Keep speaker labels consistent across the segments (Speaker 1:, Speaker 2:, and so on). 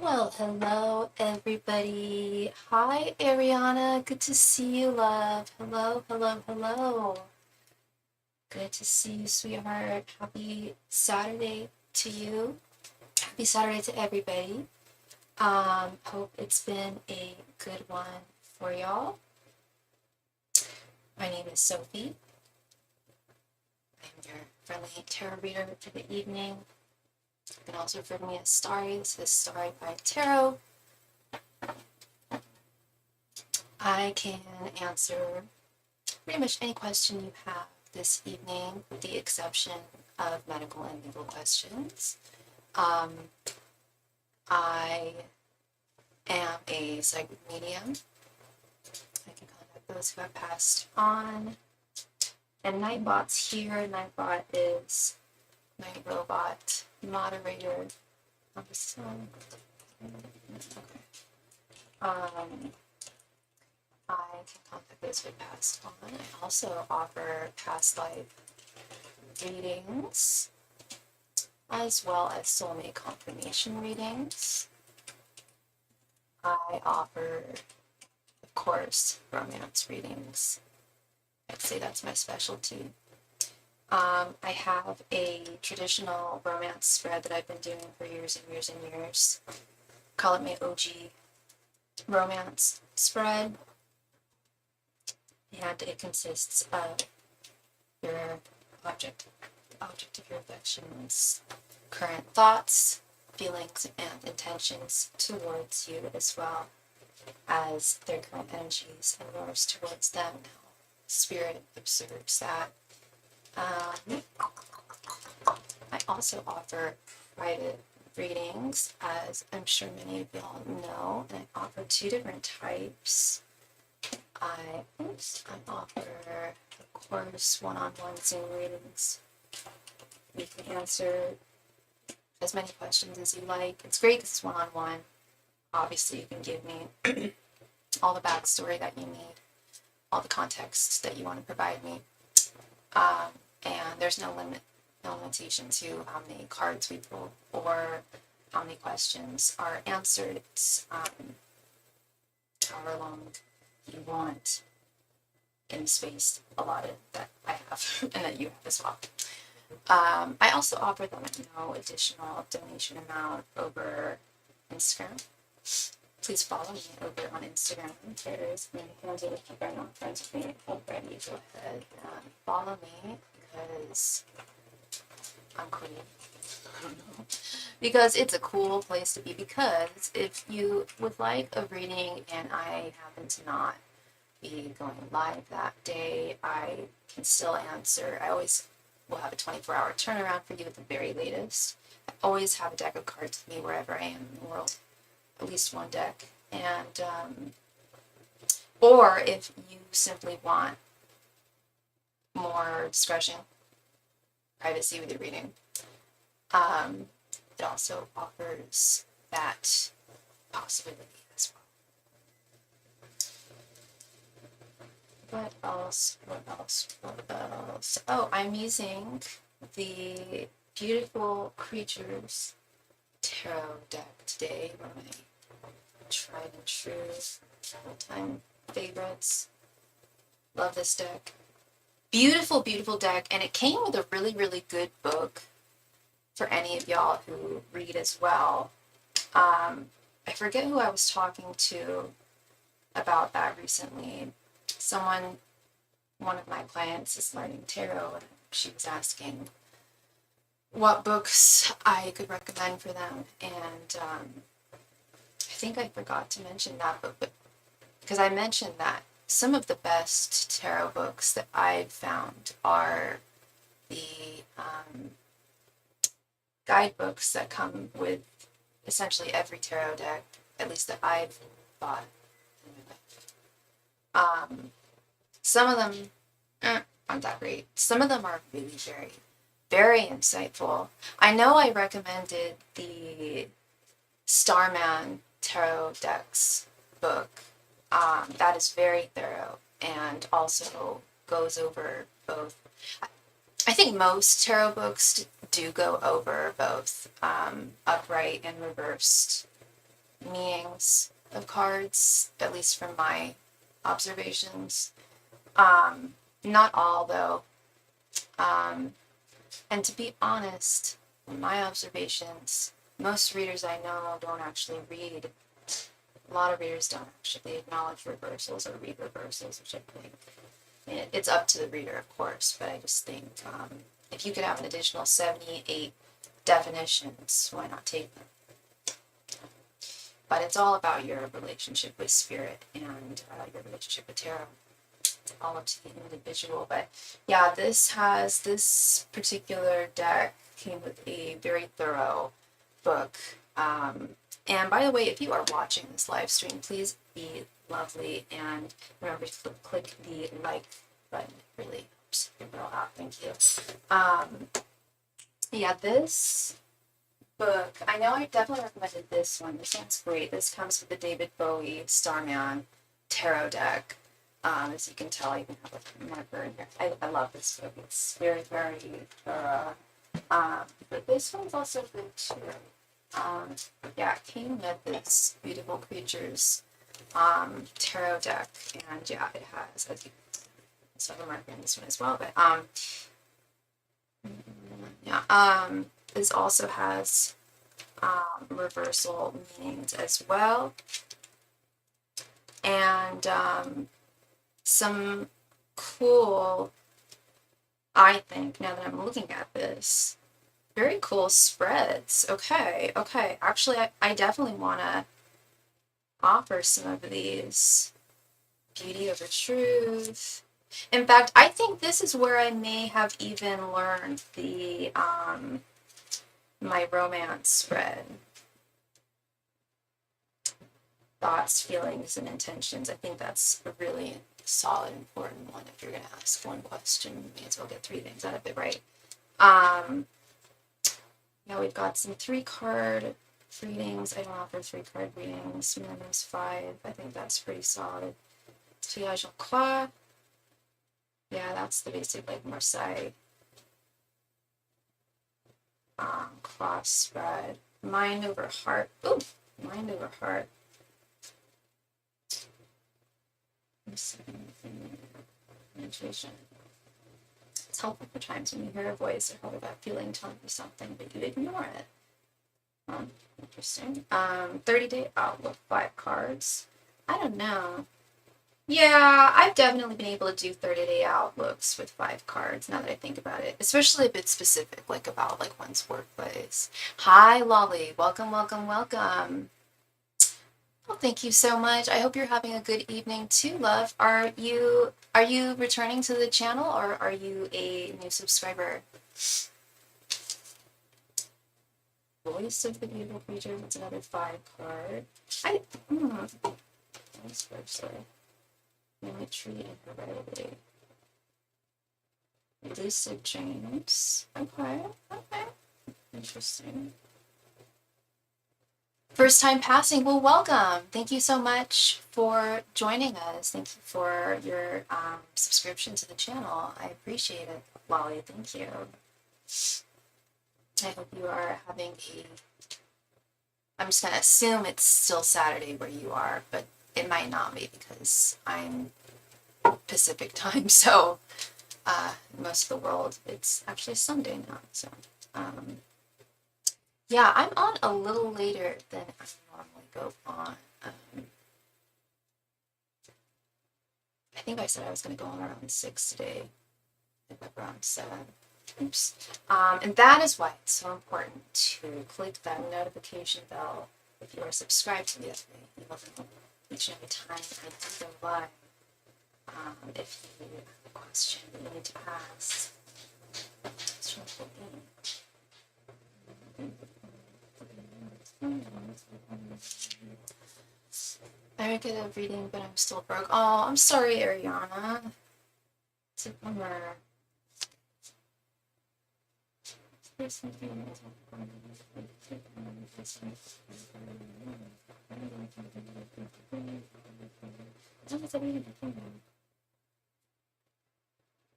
Speaker 1: Well, hello everybody. Hi Ariana, good to see you, love. Hello, hello, hello. Good to see you, sweetheart. Happy Saturday to you. Happy Saturday to everybody. Hope it's been a good one for y'all. My name is Sophie. I'm your friendly tarot reader for the evening. You can also refer to me as Starry. This is Starry by Tarot. I can answer pretty much any question you have this evening, with the exception of medical and legal questions. I am a psychic medium. I can contact those who have passed on. And Nightbot's here. Nightbot is my robot moderator. I can contact those who have passed on. I also offer past life readings, as well as soulmate confirmation readings. I offer, of course, romance readings. I'd say that's my specialty. I have a traditional romance spread that I've been doing for years and years and years. Call it my OG romance spread. And it consists of your object of your affections, current thoughts, feelings, and intentions towards you, as well as their current energies and yours towards them. Now, Spirit observes that. I also offer private readings, as I'm sure many of y'all know, and I offer two different types. I offer, of course, one-on-one Zoom readings. You can answer as many questions as you like. It's great because it's one-on-one. Obviously, you can give me all the backstory that you need, all the context that you want to provide me. And there's no limitation to how many cards we pull or how many questions are answered. It's however long you want in the space allotted that I have and that you have as well. I also offer them at no additional donation amount over Instagram. Please follow me over on Instagram. There's my handle if you're not friends with me already. Go ahead and follow me because I'm cool. I don't know. Because it's a cool place to be. Because if you would like a reading and I happen to not be going live that day, I can still answer. I always will have a 24-hour turnaround for you at the very latest. I always have a deck of cards with me wherever I am in the world, at least one deck. And or if you simply want more discretion, privacy with your reading, it also offers that possibility as well. What else? What else? What else? Oh, I'm using the Beautiful Creatures Tarot deck today. One of my tried and true all-time favorites. Love this deck. Beautiful, beautiful deck. And it came with a really, really good book for any of y'all who read as well. I forget who I was talking to about that recently. One of my clients is learning tarot, and she was asking what books I could recommend for them. And I think I forgot to mention that book, but because I mentioned that some of the best tarot books that I've found are the guidebooks that come with essentially every tarot deck, at least that I've bought in my life. Some of them aren't that great. Some of them are really very, very insightful. I know I recommended the Starman Tarot Decks book. That is very thorough and also goes over both. I think most tarot books do go over both upright and reversed meanings of cards, at least from my observations. Not all, though. And to be honest, in my observations, most readers I know don't actually read. A lot of readers don't actually acknowledge reversals or read reversals, which I think it's up to the reader, of course, but I just think if you could have an additional 78 definitions, why not take them? But it's all about your relationship with spirit and your relationship with tarot. All up to the individual. But yeah, this particular deck came with a very thorough book. And by the way, if you are watching this live stream, please be lovely and remember to click the like button. It really helps your girl out. Thank you. Yeah, this book, I know I definitely recommended this one. This one's great. This comes with the David Bowie Starman tarot deck. As you can tell, I even have a marker in here. I love this book. It's very, very thorough. But this one's also good too. Yeah, it came with this Beautiful Creatures tarot deck, and yeah, it has, as you can see, a marker in this one as well. But yeah, this also has reversal meanings as well, and some cool, I think, now that I'm looking at this, very cool spreads. Okay. Actually, I definitely want to offer some of these. Beauty over truth. In fact, I think this is where I may have even learned the my romance spread. Thoughts, feelings, and intentions. I think that's a really solid, important one. If you're going to ask one question, you may as well get 3 things out of it, right? Yeah, we've got some 3-card readings. I don't offer 3-card readings. Minimum's 5. I think that's pretty solid. Triage en croix. Yeah, that's the basic, like, Marseille. Cross spread. Mind over heart. Ooh, mind over heart. Intuition. It's helpful for times when you hear a voice or have a gut feeling telling you something, but you ignore it. Interesting. 30-day outlook, 5 cards. I don't know. Yeah, I've definitely been able to do 30-day outlooks with 5 cards now that I think about it, especially if it's specific, like about like one's workplace. Hi, Lolly. Welcome. Well, thank you so much. I hope you're having a good evening too, love. Are you returning to the channel or are you a new subscriber? Voice of the Beautiful Creature. That's another 5-card. Vice versa. Imagery and heredity. Lucid dreams. Okay. Interesting. First time passing. Well, welcome. Thank you so much for joining us. Thank you for your subscription to the channel. I appreciate it, Lolly. Thank you. I hope you are having I'm just going to assume it's still Saturday where you are, but it might not be because I'm Pacific time, so most of the world, it's actually Sunday now, so yeah, I'm on a little later than I normally go on. I think I said I was going to go on around 6 today, I think around 7. Oops. And that is why it's so important to click that notification bell if you are subscribed to me. You will know each and every time I do go live. If you have a question that you need to ask, I would get a reading, but I'm still broke. Oh, I'm sorry, Ariana. It's a bummer.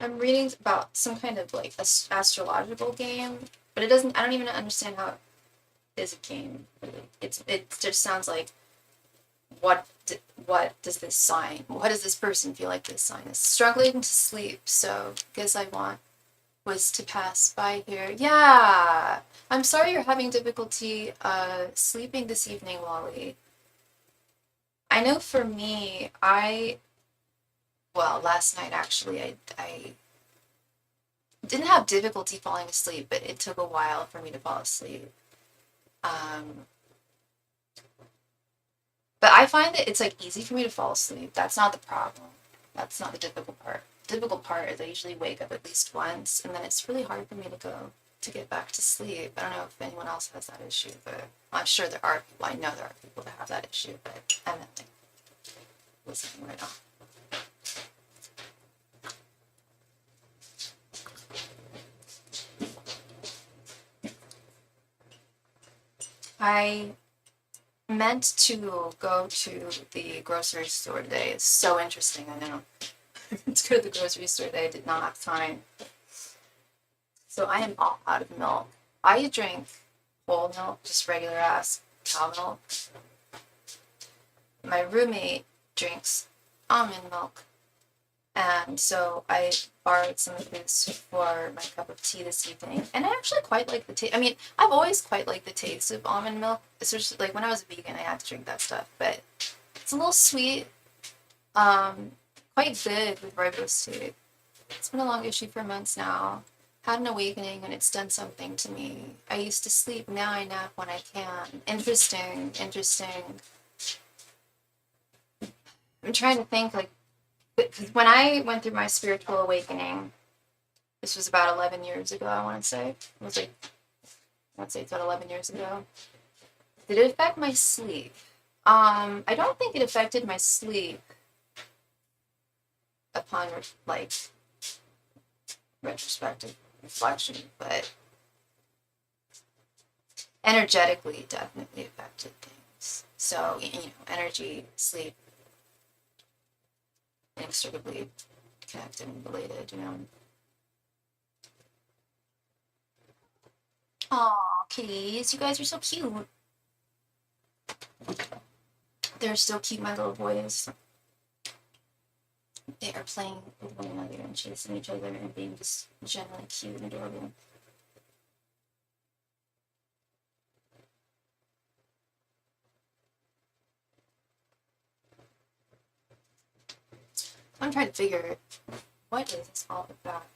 Speaker 1: I'm reading about some kind of like astrological game, but it doesn't. I don't even understand how is a game. Really. It just sounds like what does this sign? What does this person feel like this sign is? Struggling to sleep. So guess I want was to pass by here. Yeah, I'm sorry you're having difficulty sleeping this evening, Wally. I know for me, well, last night actually, I didn't have difficulty falling asleep, but it took a while for me to fall asleep. But I find that it's like easy for me to fall asleep. That's not the problem. That's not the difficult part. The difficult part is I usually wake up at least once, and then it's really hard for me to get back to sleep. I don't know if anyone else has that issue, but I'm sure there are people. I know there are people that have that issue, but I'm not listening right now. I meant to go to the grocery store today. It's so interesting, I know. To go to the grocery store today, I did not have time. So I am all out of milk. I drink whole milk, just regular ass cow milk. My roommate drinks almond milk. And so I borrowed some of this for my cup of tea this evening. And I actually quite like the taste. I mean, I've always quite liked the taste of almond milk. Especially like when I was a vegan, I had to drink that stuff. But it's a little sweet. Quite good with rooibos tea. It's been a long issue for months now. Had an awakening and it's done something to me. I used to sleep, now I nap when I can. Interesting. I'm trying to think, like, because when I went through my spiritual awakening, this was about 11 years ago, I want to say. It was like, I'd say it's about 11 years ago. Did it affect my sleep? I don't think it affected my sleep upon, like, retrospective reflection, but energetically it definitely affected things. So, energy, sleep, inextricably connected and related, Aw, kitties, you guys are so cute. They're so cute, my little boys. They are playing with one another and chasing each other and being just generally cute and adorable. I'm trying to figure what is this all about.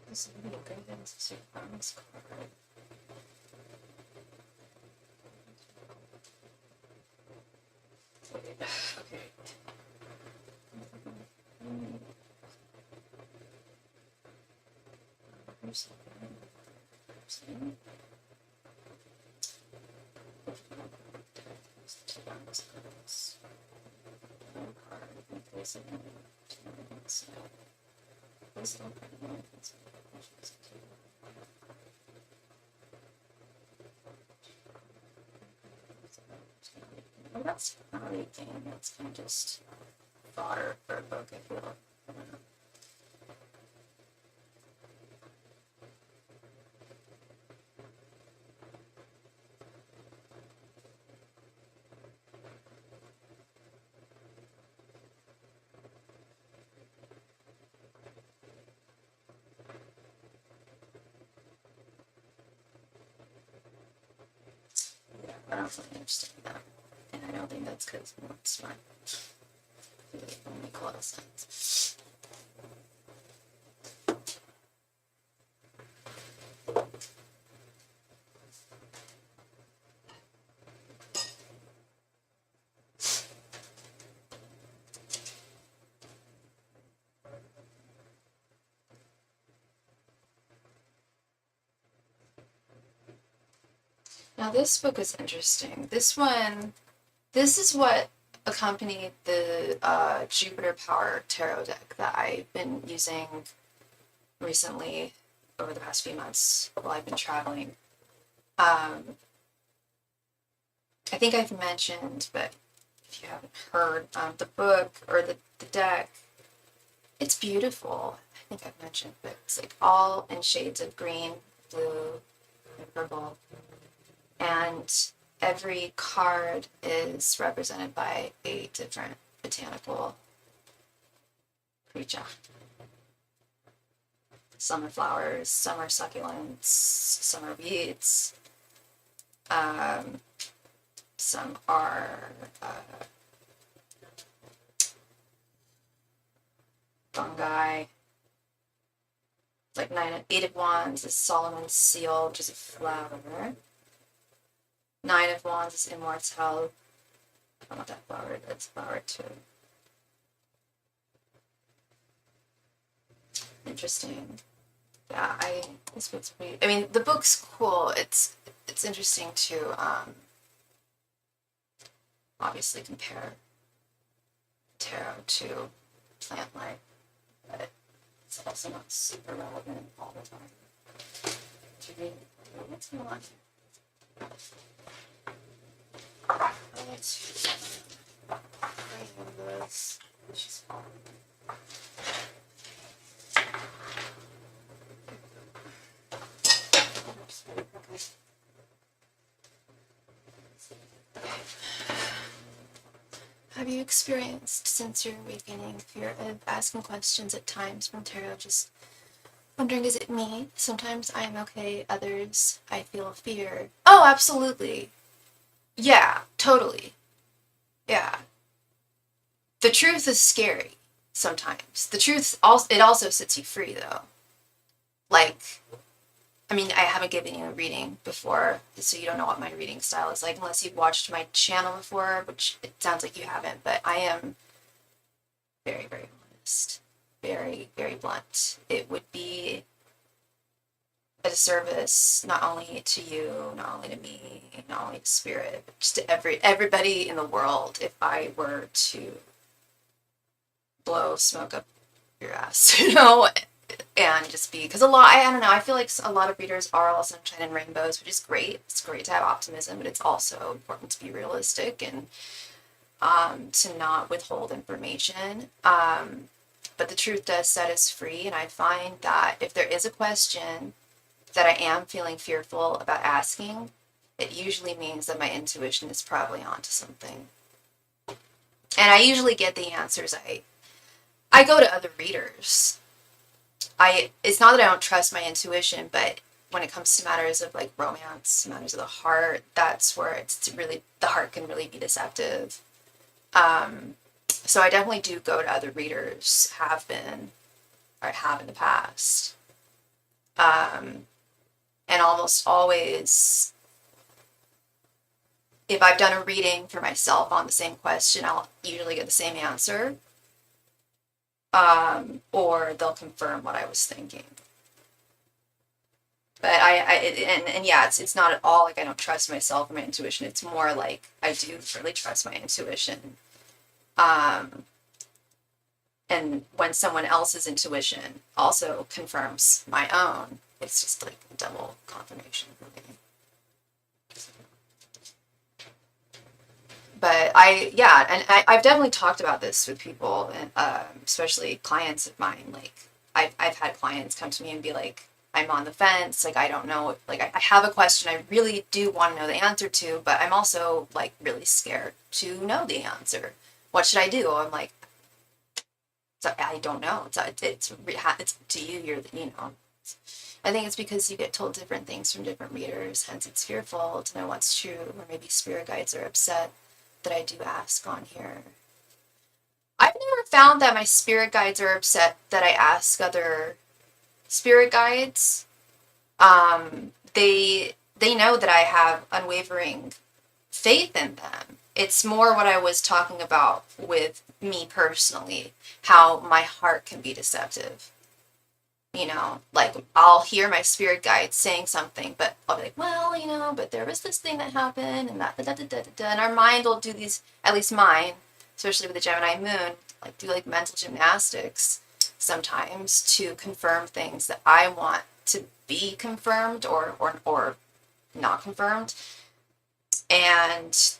Speaker 1: This is really good. That's a surprise card. Okay. Well, that's not really a game. That's kind of just fodder for a book, I feel. I don't know. Yeah, I don't really understand that. And I don't think that's because I'm not smart. It doesn't make a lot of sense. Now this book is interesting. This one This is what accompanied the Jupiter Power Tarot deck that I've been using recently over the past few months while I've been traveling. I think I've mentioned, but if you haven't heard, the book or the deck, it's beautiful. I think I've mentioned, but it's like all in shades of green, blue, and purple. And every card is represented by a different botanical creature. Some are flowers, some are succulents, some are weeds, some are fungi. Like Eight of Wands is Solomon's seal, which is a flower. Nine of Wands is Immortal. I don't know what that flower is. It's a flower too. Interesting. Yeah, this book's pretty. I mean, the book's cool. It's interesting to obviously compare tarot to plant life, but it's also not super relevant all the time. To read what's going on here. Let's bring this. She's falling. Have you experienced since your awakening fear of asking questions at times from tarot? Just wondering, is it me? Sometimes I am okay, others I feel fear. Oh, absolutely. Yeah, totally. Yeah. The truth is scary sometimes. The truth also, it also sets you free though. Like, I mean, I haven't given you a reading before, so you don't know what my reading style is like unless you've watched my channel before, which it sounds like you haven't, but I am very, very honest, very, very blunt. It would be a disservice not only to you, not only to me, not only to spirit, but just to everybody in the world if I were to blow smoke up your ass, and just be, because I don't know, I feel like a lot of readers are all sunshine and rainbows, which is great. It's great to have optimism, but it's also important to be realistic and to not withhold information. But the truth does set us free, and I find that if there is a question that I am feeling fearful about asking, it usually means that my intuition is probably onto something. And I usually get the answers. I go to other readers. It's not that I don't trust my intuition, but when it comes to matters of like romance, matters of the heart, that's where it's really, the heart can really be deceptive. So I definitely do go to other readers, have been, or have in the past. And almost always, if I've done a reading for myself on the same question, I'll usually get the same answer. Or they'll confirm what I was thinking. But yeah, it's not at all like I don't trust myself or my intuition. It's more like I do really trust my intuition. And when someone else's intuition also confirms my own, it's just like a double confirmation for me. But I've definitely talked about this with people, and especially clients of mine. Like, I've had clients come to me and be like, I'm on the fence, like, I don't know, like, I have a question I really do want to know the answer to, but I'm also, like, really scared to know the answer. What should I do? I'm like, I don't know. It's to you, I think it's because you get told different things from different readers, hence it's fearful to know what's true, or maybe spirit guides are upset that I do ask on here. I've never found that my spirit guides are upset that I ask other spirit guides. They know that I have unwavering faith in them. It's more what I was talking about with me personally, how my heart can be deceptive. You know, like I'll hear my spirit guide saying something, but I'll be like, well, you know, but there was this thing that happened, and that, da, da, da, da, da, and our mind will do these, at least mine, especially with the Gemini moon, like do like mental gymnastics sometimes to confirm things that I want to be confirmed or not confirmed. And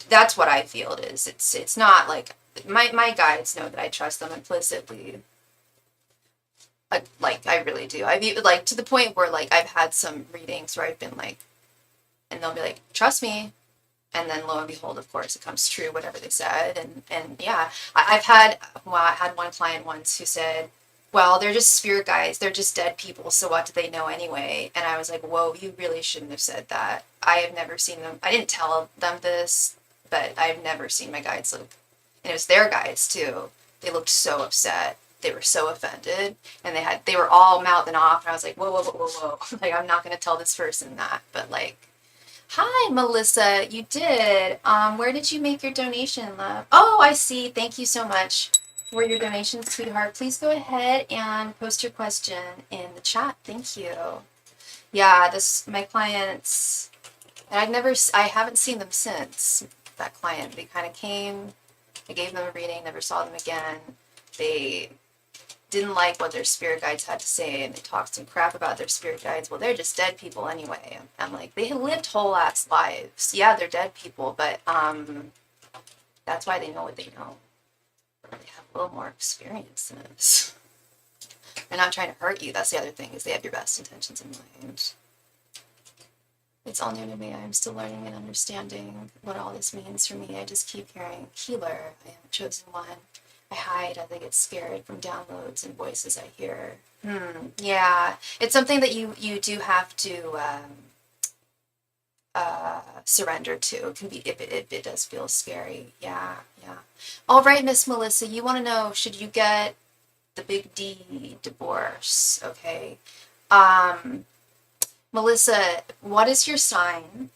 Speaker 1: that's what I feel it is. It's not like my guides know that I trust them implicitly. Like I really do. I've even like to the point where like I've had some readings where I've been like, and they'll be like, trust me, and then lo and behold, of course, it comes true whatever they said. And yeah, I had one client once who said, well, they're just spirit guides, they're just dead people, so what do they know anyway? And I was like, whoa, you really shouldn't have said that. I have never seen them. I didn't tell them this, but I've never seen my guides look, and it was their guides too. They looked so upset. They were so offended, and they were all mouthing off, and I was like, whoa, whoa, whoa, whoa, whoa. Like, I'm not going to tell this person that, but like, hi, Melissa, you did. Where did you make your donation, love? Oh, I see. Thank you so much for your donation, sweetheart. Please go ahead and post your question in the chat. Thank you. Yeah, my clients, and I haven't seen them since that client. They kind of came, I gave them a reading, never saw them again. They didn't like what their spirit guides had to say, and they talked some crap about their spirit guides. Well, they're just dead people anyway. I'm like, they have lived whole ass lives. Yeah, they're dead people, but that's why they know what they know. They have a little more experience than us. They're not trying to hurt you. That's the other thing, is they have your best intentions in mind. It's all new to me. I'm still learning and understanding what all this means for me. I just keep hearing healer. I am a chosen one. I hide as I get scared from downloads and voices I hear. Yeah, it's something that you do have to surrender to. It can be if it does feel scary. Yeah. All right, Miss Melissa, you want to know, should you get the big D divorce? Okay. Melissa, what is your sign?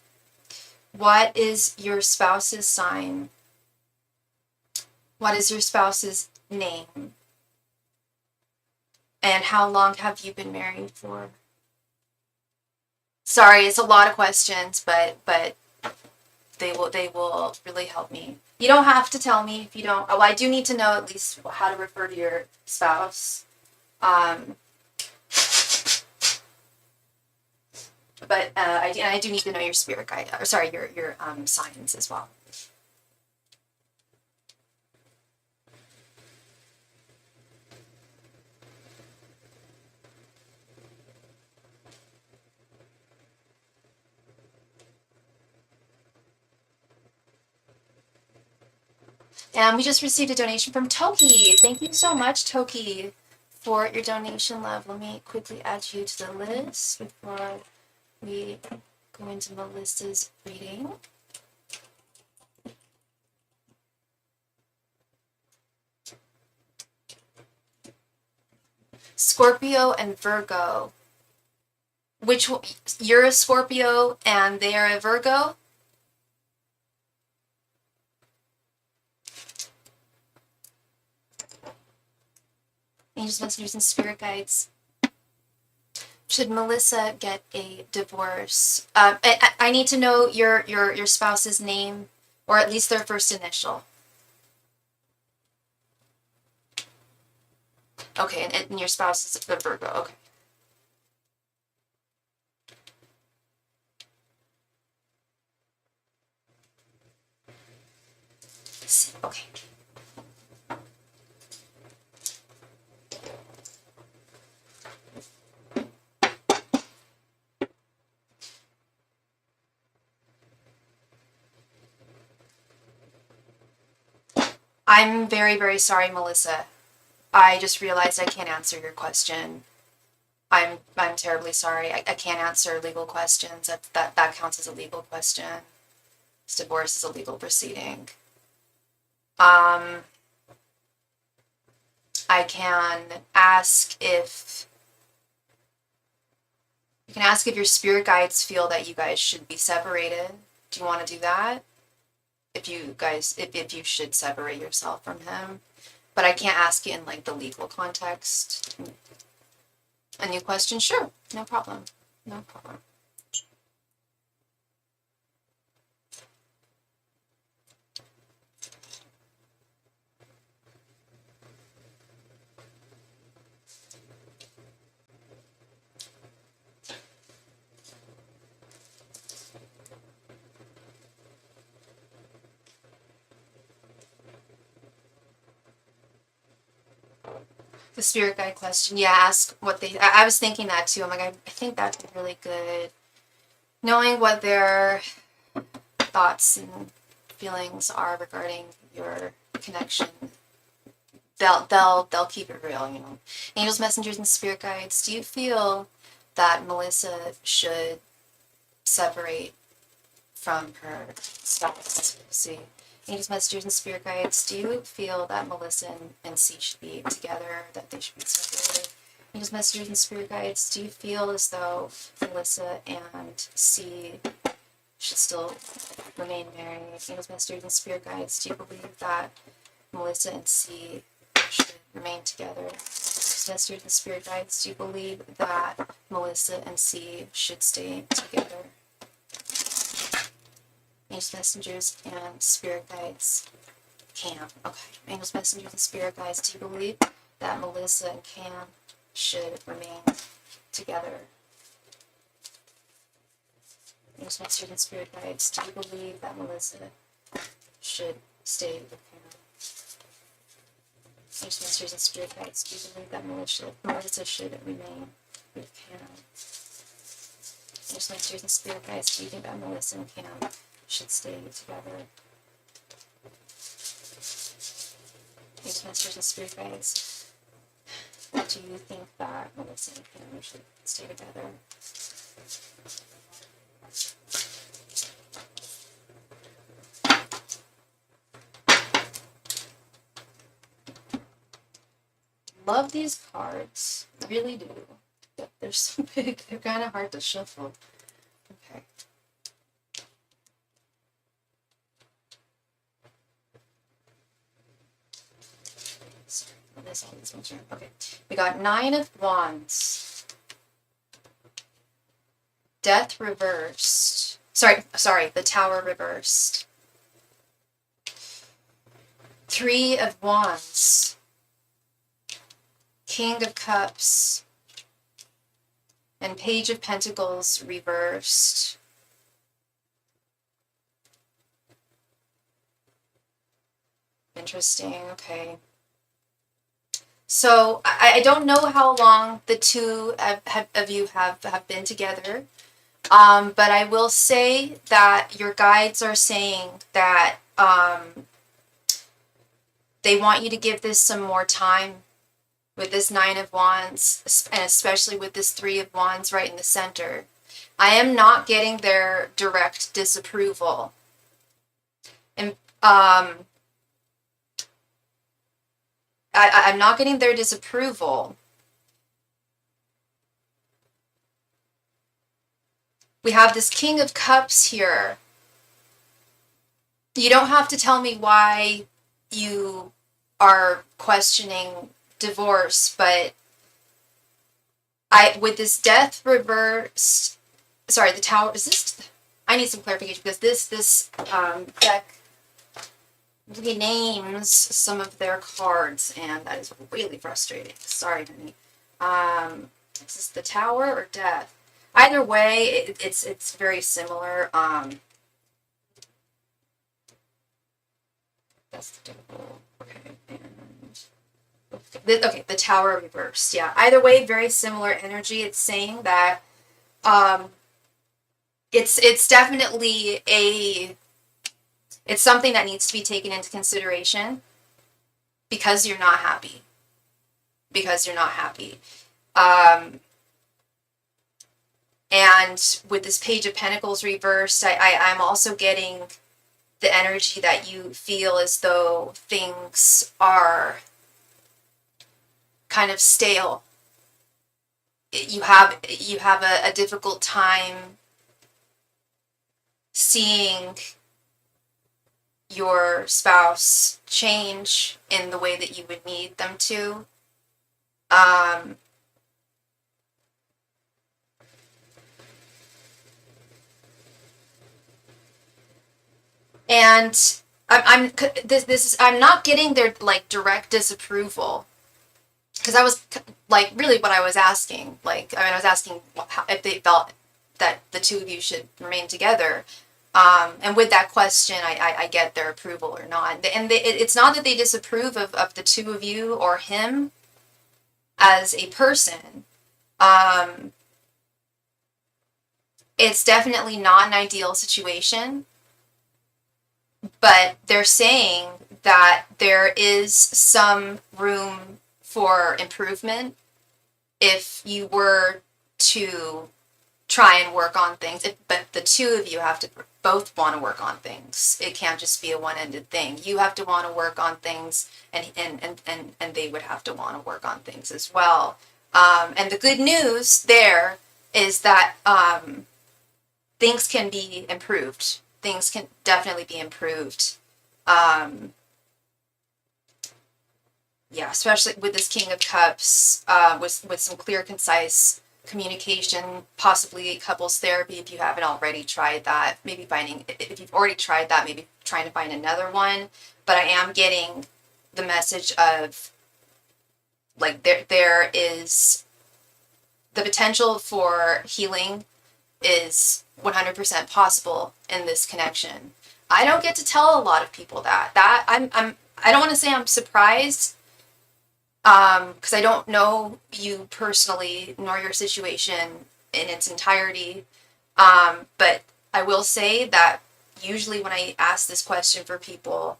Speaker 1: What is your spouse's sign? What is your spouse's name? And how long have you been married for? Sorry, it's a lot of questions, but they will really help me. You don't have to tell me if you don't. Oh, I do need to know at least how to refer to your spouse. But I do need to know your spirit guide, or sorry, your signs as well. And we just received a donation from Toki. Thank you so much, Toki, for your donation, love. Let me quickly add you to the list before we go into Melissa's reading. Scorpio and Virgo. You're a Scorpio and they are a Virgo? Angels, messengers, and spirit guides. Should Melissa get a divorce? I need to know your spouse's name, or at least their first initial. Okay, and your spouse is a Virgo. Okay. Okay. I'm very, very sorry, Melissa. I just realized I can't answer your question. I'm terribly sorry. I can't answer legal questions. That counts as a legal question. This divorce is a legal proceeding. I can ask if your spirit guides feel that you guys should be separated. Do you want to do that? If you should separate yourself from him. but I can't ask it in like the legal context. A new question? Sure, no problem. No problem. The spirit guide question. Yeah, ask what they. I was thinking that too. I'm like, I think that'd be really good. Knowing what their thoughts and feelings are regarding your connection, they'll keep it real. You know, angels, messengers, and spirit guides. Do you feel that Melissa should separate from her spouse? See, angels, messengers, and spirit guides. Do you feel that Melissa and C should be together? That they should be separated? Angels, messengers, and spirit guides. Do you feel as though Melissa and C should still remain married? Angels, messengers, and spirit guides. Do you believe that Melissa and C should remain together? Angels, messengers, and spirit guides. Do you believe that Melissa and C should stay together? Angels, messengers, and spirit guides. Cam. Okay. Angels, messengers, and spirit guides. Do you believe that Melissa and Cam should remain together? Angels, messengers, and spirit guides. Do you believe that Melissa should stay with Cam? Angels, messengers, and spirit guides. Do you believe that Melissa should remain with Cam? Angels, messengers, and spirit guides. Do you think that Melissa and Cam should stay together? Angels, messengers, and spirit guides. Do you think that Melissa and Cam should stay together? Love these cards. Really do. But they're so big. They're kind of hard to shuffle. Okay. Sorry, what is all these ones? Okay. We got 9 of Wands. Death reversed. Sorry, the Tower reversed. 3 of Wands. King of Cups. And Page of Pentacles reversed. Interesting, okay. So, I don't know how long the two of you have been together, but I will say that your guides are saying that they want you to give this some more time with this 9 of Wands, and especially with this 3 of Wands right in the center. I am not getting their direct disapproval. And I'm not getting their disapproval. We have this King of Cups here. You don't have to tell me why you are questioning divorce, but with this Death reversed, sorry, the Tower, is this, I need some clarification because this deck really names some of their cards, and that is really frustrating. Sorry, honey. Is this the Tower or Death? Either way, it's very similar. That's the Devil. Okay, and okay, the Tower reversed. Yeah. Either way, very similar energy. It's saying that it's definitely it's something that needs to be taken into consideration because you're not happy. Because you're not happy. And with this Page of Pentacles reversed, I'm also getting the energy that you feel as though things are kind of stale. You have a difficult time seeing your spouse change in the way that you would need them to. And I'm not getting their like direct disapproval, because I was like really what I was asking. Like, I mean, I was asking if they felt that the two of you should remain together. And with that question, I get their approval or not. And it's not that they disapprove of the two of you or him as a person. It's definitely not an ideal situation, but they're saying that there is some room for improvement if you were to try and work on things. But the two of you have to both want to work on things. It can't just be a one-ended thing. You have to want to work on things, and they would have to want to work on things as well. And the good news there is that things can be improved. Things can definitely be improved. Yeah, especially with this King of Cups, with some clear, concise communication, possibly couples therapy if you haven't already tried that. Maybe if you've already tried that, maybe trying to find another one. But I am getting the message of, like, there is the potential for healing is 100% possible in this connection. I don't get to tell a lot of people that. I don't want to say I'm surprised, because I don't know you personally nor your situation in its entirety. But I will say that usually when I ask this question for people,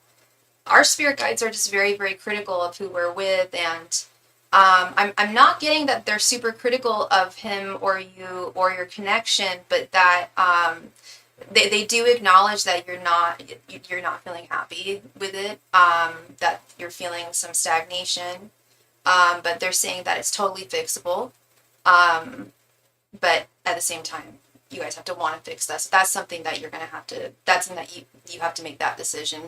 Speaker 1: our spirit guides are just very, very critical of who we're with, and I'm not getting that they're super critical of him or you or your connection, but that they do acknowledge that you're not feeling happy with it, that you're feeling some stagnation, but they're saying that it's totally fixable. But at the same time, you guys have to want to fix that. So that's something that you're going to have to, that's something that you have to make that decision.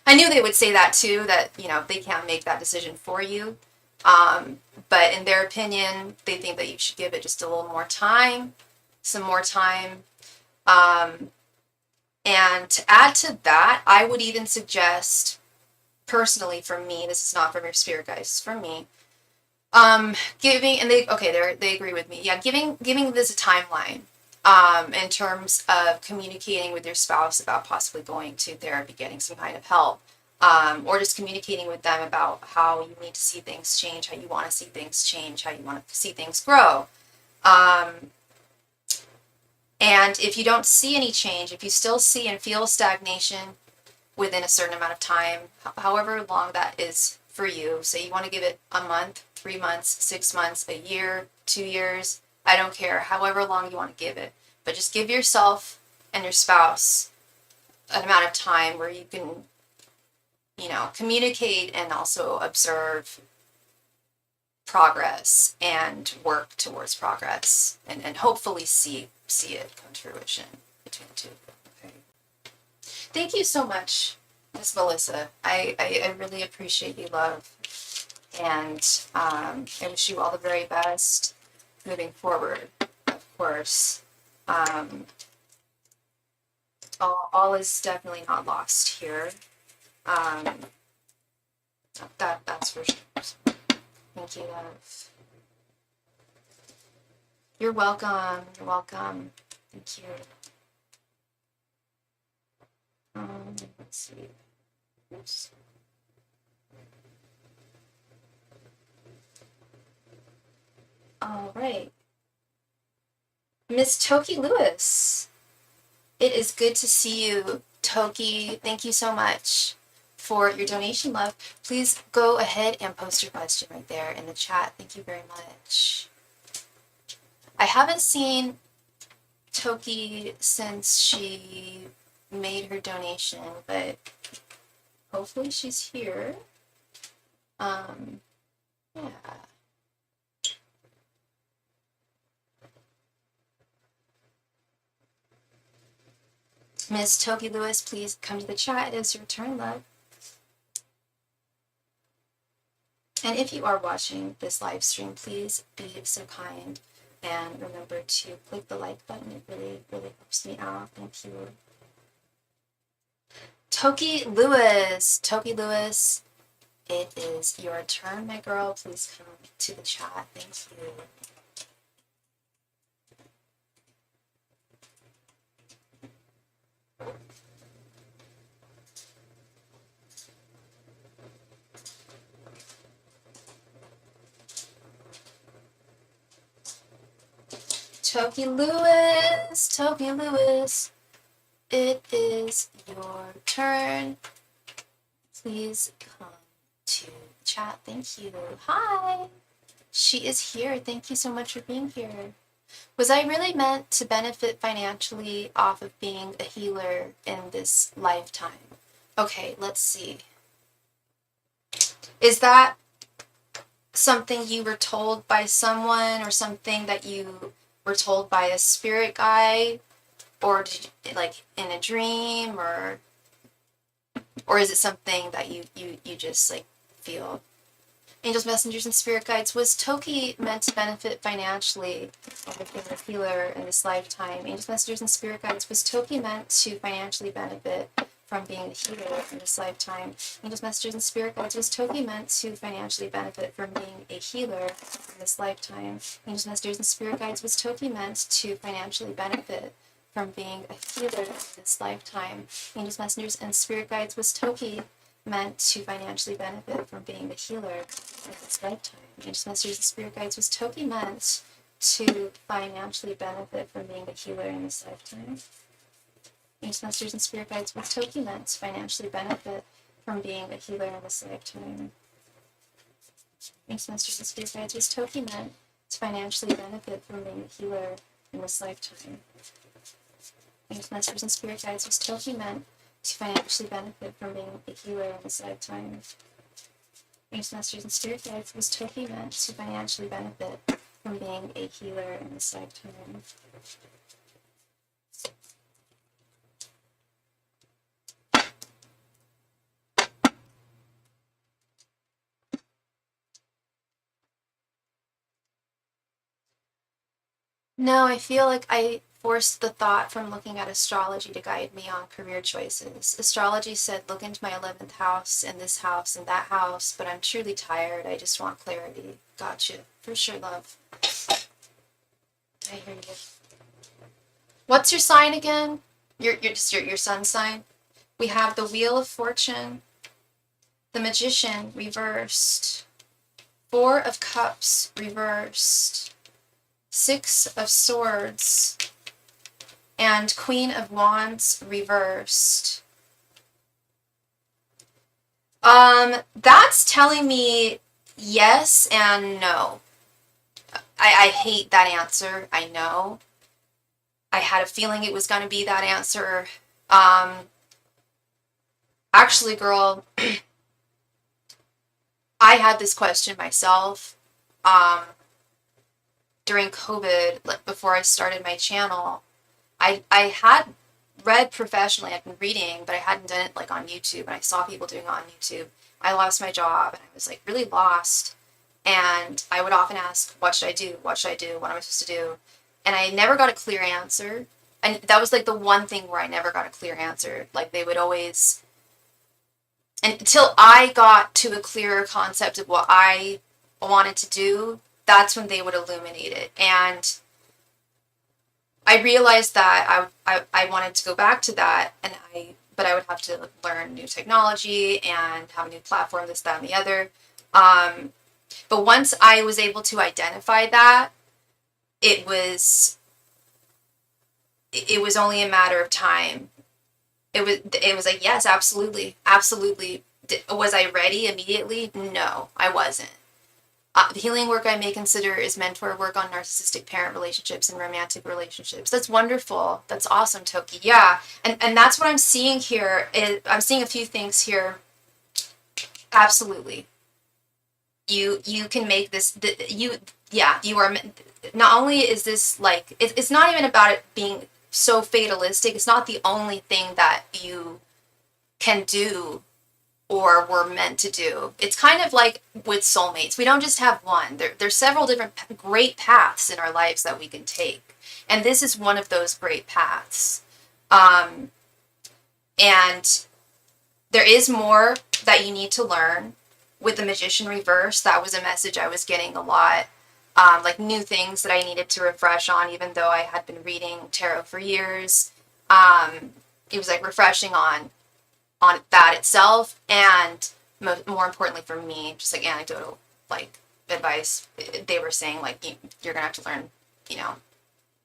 Speaker 1: I knew they would say that too, that, they can't make that decision for you. But in their opinion, they think that you should give it just a little more time, some more time. And to add to that, I would even suggest, personally for me, this is not from your spirit guides, it's from me, giving, and they agree with me. Yeah, giving this a timeline, in terms of communicating with your spouse about possibly going to therapy, getting some kind of help, or just communicating with them about how you need to see things change, how you want to see things change, how you want to see things grow. And if you don't see any change, if you still see and feel stagnation within a certain amount of time, however long that is for you, say you want to give it a month, 3 months, 6 months, a year, 2 years, I don't care, however long you want to give it. But just give yourself and your spouse an amount of time where you can, communicate and also observe progress and work towards progress, and hopefully see it come to fruition between the two. Okay. Thank you so much, Miss Melissa. I really appreciate you, love. And I wish you all the very best moving forward, of course. All is definitely not lost here. That's for sure. Thank you, love. You're welcome. You're welcome. Thank you. Let's see. Oops. All right. Miss Toki Lewis. It is good to see you, Toki. Thank you so much for your donation, love. Please go ahead and post your question right there in the chat. Thank you very much. I haven't seen Toki since she made her donation, but hopefully she's here. Yeah. Miss Toki Lewis, please come to the chat. It is your turn, love. And if you are watching this live stream, please be so kind and remember to click the like button. It really, really helps me out. Thank you. Toki Lewis, it is your turn, my girl. Please come to the chat. Thank you. Toki Lewis, it is your turn. Please come to the chat. Thank you. Hi. She is here. Thank you so much for being here. Was I really meant to benefit financially off of being a healer in this lifetime? Okay, let's see. Is that something you were told by someone, or something that you were told by a spirit guide, or did you, like in a dream, or is it something that you just like feel? Angels, messengers, and spirit guides, was Toki meant to benefit financially of being a healer in this lifetime? Angels, messengers, and spirit guides, was Toki meant to financially benefit from being a healer in this lifetime? Angels, messengers, and spirit guides, was Toki meant to financially benefit from being a healer in this lifetime? Angels, messengers, and spirit guides, was Toki meant to financially benefit from being a healer in this lifetime? Angels, messengers, and spirit guides, was Toki meant to financially benefit from being a healer in this lifetime? Angels, messengers, and spirit guides, was Toki meant to financially benefit from being a healer in this lifetime? Angels, messengers, and spirit guides, was Toki meant to financially benefit from being a healer in this lifetime? Angels, messengers, and spirit guides, was Toki meant to financially benefit from being a healer in this lifetime? Angels, messengers, and spirit guides, was Toki meant to financially benefit from being a healer in this lifetime? Angels, messengers, and spirit guides, was Toki meant to financially benefit from being a healer in this lifetime? No, I feel like I forced the thought from looking at astrology to guide me on career choices. Astrology said, look into my 11th house and this house and that house, but I'm truly tired. I just want clarity. Gotcha. For sure, love. I hear you. What's your sign again? Your sun sign? We have the Wheel of Fortune, the Magician reversed, Four of Cups reversed, Six of Swords, and Queen of Wands reversed. That's telling me yes and no. I hate that answer. I know. I had a feeling it was going to be that answer. Actually, girl, I had this question myself. During COVID, before I started my channel, I had read professionally. I'd been reading, but I hadn't done it like on YouTube, and I saw people doing it on YouTube. I lost my job, and I was like really lost, and I would often ask, what should I do? What should I do? What am I supposed to do? And I never got a clear answer. And that was like the one thing where I never got a clear answer. Like they would always, until I got to a clearer concept of what I wanted to do, that's when they would illuminate it. And I realized that I wanted to go back to that, but I would have to learn new technology and have a new platform, this, that, and the other. But once I was able to identify that, it was only a matter of time. It was like, yes, absolutely. Was I ready immediately? No, I wasn't. The healing work I may consider is mentor work on narcissistic parent relationships and romantic relationships. That's wonderful. That's awesome, Toki. Yeah, and that's what I'm seeing here. I'm seeing a few things here. Absolutely. You can make this. You are. Not only is this like, it's not even about it being so fatalistic. It's not the only thing that you can do or were meant to do. It's kind of like with soulmates. We don't just have one. There's several different great paths in our lives that we can take. And this is one of those great paths. And there is more that you need to learn. With the Magician reverse, that was a message I was getting a lot. Like new things that I needed to refresh on, even though I had been reading tarot for years. It was like refreshing on that itself, and more importantly for me, just like anecdotal like advice. They were saying like you're gonna have to learn, you know,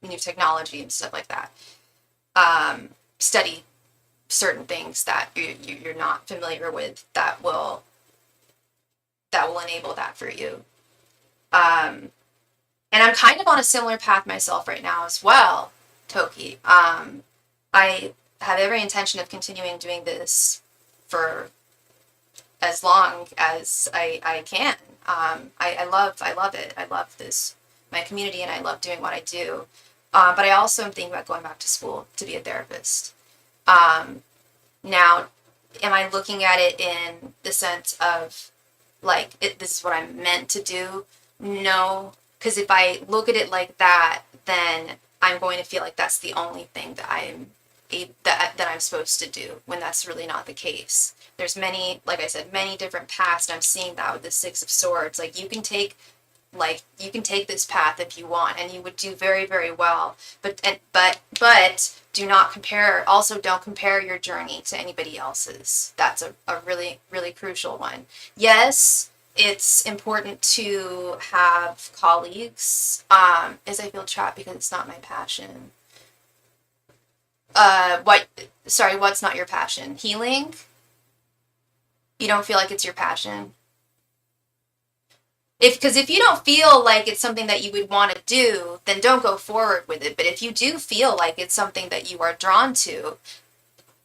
Speaker 1: new technology and stuff like that. Study certain things that you're not familiar with that will enable that for you. And I'm kind of on a similar path myself right now as well, Toki. I have every intention of continuing doing this for as long as I can. I love it. I love this, my community, and I love doing what I do. But I also am thinking about going back to school to be a therapist. Now, am I looking at it in the sense of like, this is what I'm meant to do? No, because if I look at it like that, then I'm going to feel like that's the only thing that that I'm supposed to do, when that's really not the case. There's many, like I said, many different paths, and I'm seeing that with the Six of Swords. Like you can take this path if you want, and you would do very, very well. But do not compare. Also, don't compare your journey to anybody else's. That's a really, really crucial one. Yes, it's important to have colleagues. As I feel trapped because it's not my passion. What's not your passion? Healing? You don't feel like it's your passion? Because if you don't feel like it's something that you would want to do, then don't go forward with it. But if you do feel like it's something that you are drawn to,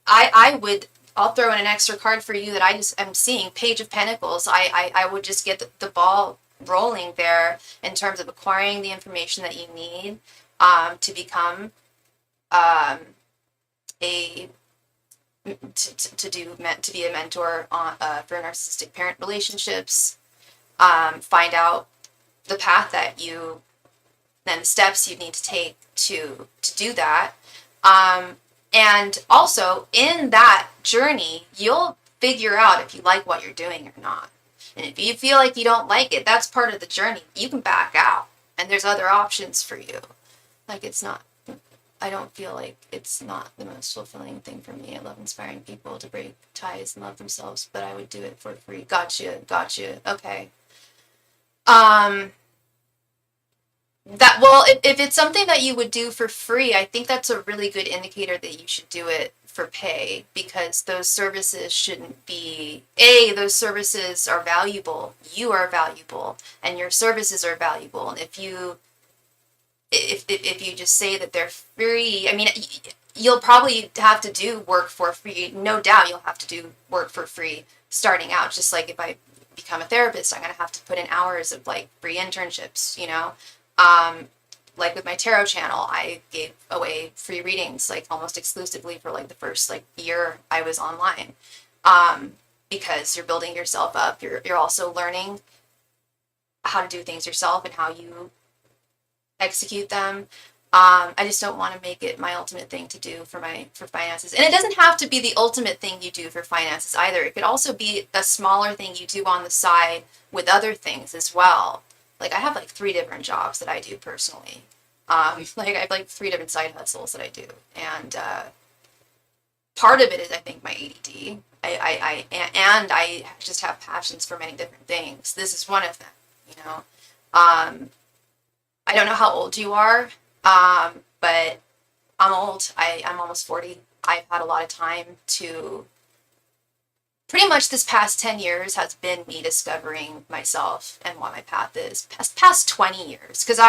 Speaker 1: I'll throw in an extra card for you that I'm seeing, Page of Pentacles. I would just get the ball rolling there in terms of acquiring the information that you need to become to be a mentor for narcissistic parent relationships. Find out the path that and the steps you need to take to do that. And also in that journey, you'll figure out if you like what you're doing or not. And if you feel like you don't like it, that's part of the journey. You can back out, and there's other options for you. Like I don't feel like it's not the most fulfilling thing for me. I love inspiring people to break ties and love themselves, but I would do it for free. Gotcha. Okay. If it's something that you would do for free, I think that's a really good indicator that you should do it for pay, because those services shouldn't be, those services are valuable. You are valuable, and your services are valuable. And if you just say that they're free, I mean, you'll probably have to do work for free. No doubt you'll have to do work for free starting out. Just like if I become a therapist, I'm going to have to put in hours of like free internships, you know? Like with my tarot channel, I gave away free readings, like almost exclusively for like the first like year I was online. Because you're building yourself up. You're also learning how to do things yourself and how you execute them. I just don't want to make it my ultimate thing to do for finances. And it doesn't have to be the ultimate thing you do for finances either. It could also be a smaller thing you do on the side with other things as well. Like I have like 3 different jobs that I do personally. Like I have like 3 different side hustles that I do. And part of it is I think my ADD. I just have passions for many different things. This is one of them, you know. I don't know how old you are, but I'm old. I'm almost 40. I've had a lot of time to, pretty much this past 10 years has been me discovering myself and what my path is. Past 20 years. Because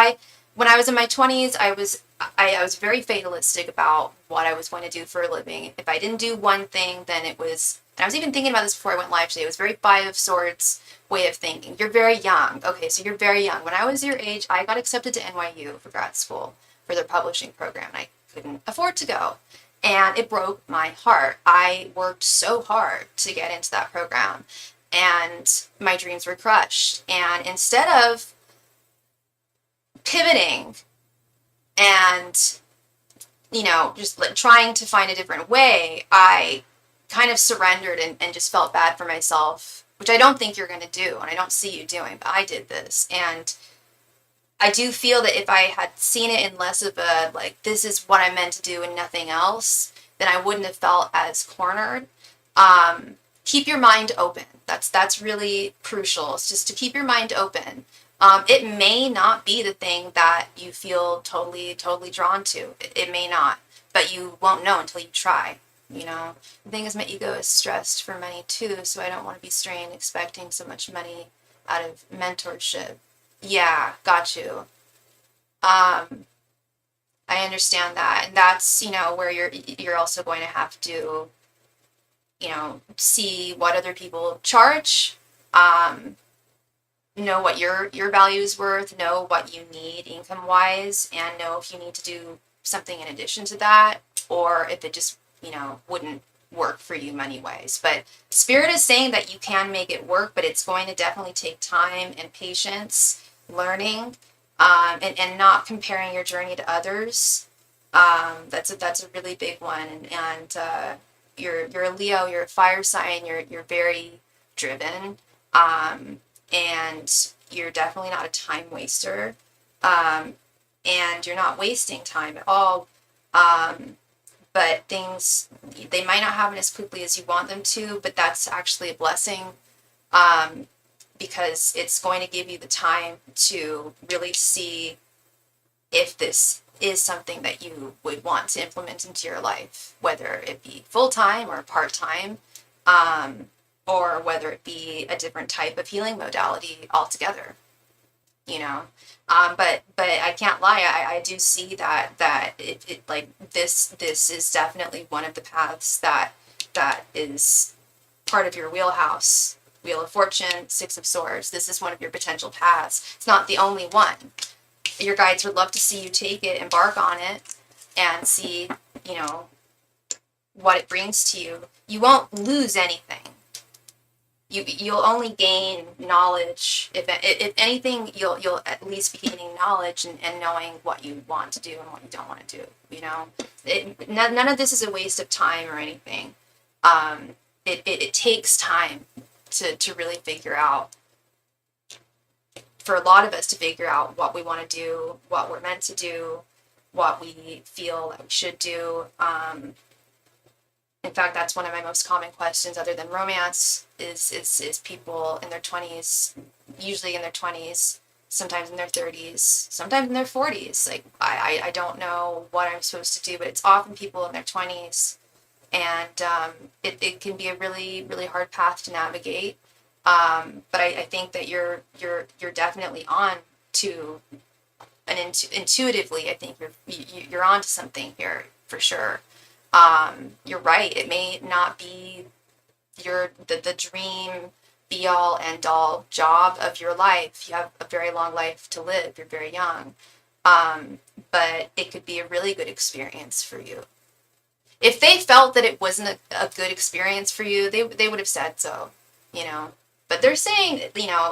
Speaker 1: when I was in my 20s, I was very fatalistic about what I was going to do for a living. If I didn't do one thing, then it was, and I was even thinking about this before I went live today, it was very 5 of Swords way of thinking. You're very young. Okay, so you're very young. When I was your age, I got accepted to NYU for grad school for their publishing program. And I couldn't afford to go. And it broke my heart. I worked so hard to get into that program, and my dreams were crushed. And instead of pivoting and, just like trying to find a different way, I kind of surrendered and just felt bad for myself, which I don't think you're going to do, and I don't see you doing, but I did this. And I do feel that if I had seen it in less of a, like, this is what I'm meant to do and nothing else, then I wouldn't have felt as cornered. Keep your mind open. That's really crucial. It's just to keep your mind open. It may not be the thing that you feel totally drawn to. It may not, but you won't know until you try. The thing is, my ego is stressed for money too, so I don't want to be strained expecting so much money out of mentorship. Yeah, got you. I understand that, and that's where you're also going to have to see what other people charge, know what your value is worth, know what you need income wise, and know if you need to do something in addition to that, or if it just wouldn't work for you money wise. But Spirit is saying that you can make it work, but it's going to definitely take time and patience, learning, and not comparing your journey to others. That's a really big one. And you're a Leo, you're a fire sign, you're very driven, and you're definitely not a time waster, and you're not wasting time at all. But things, they might not happen as quickly as you want them to, but that's actually a blessing, because it's going to give you the time to really see if this is something that you would want to implement into your life, whether it be full-time or part-time, or whether it be a different type of healing modality altogether. But I can't lie. I do see that it like this is definitely one of the paths that is part of your wheelhouse. Wheel of Fortune, Six of Swords. This is one of your potential paths. It's not the only one. Your guides would love to see you take it, embark on it, and see, what it brings to you. You won't lose anything. You'll only gain knowledge. If anything, you'll at least be gaining knowledge and knowing what you want to do and what you don't want to do. None of this is a waste of time or anything. It takes time to really figure out, for a lot of us to figure out what we want to do, what we're meant to do, what we feel that we should do. In fact, that's one of my most common questions, other than romance, is people in their 20s, usually in their 20s, sometimes in their 30s, sometimes in their 40s. Like, I don't know what I'm supposed to do, but it's often people in their 20s. And it can be a really, really hard path to navigate. But I think that you're definitely on to intuitively. I think you're on to something here for sure. You're right. It may not be the dream be all end all job of your life. You have a very long life to live. You're very young. But it could be a really good experience for you. If they felt that it wasn't a good experience for you, they would have said so, But they're saying,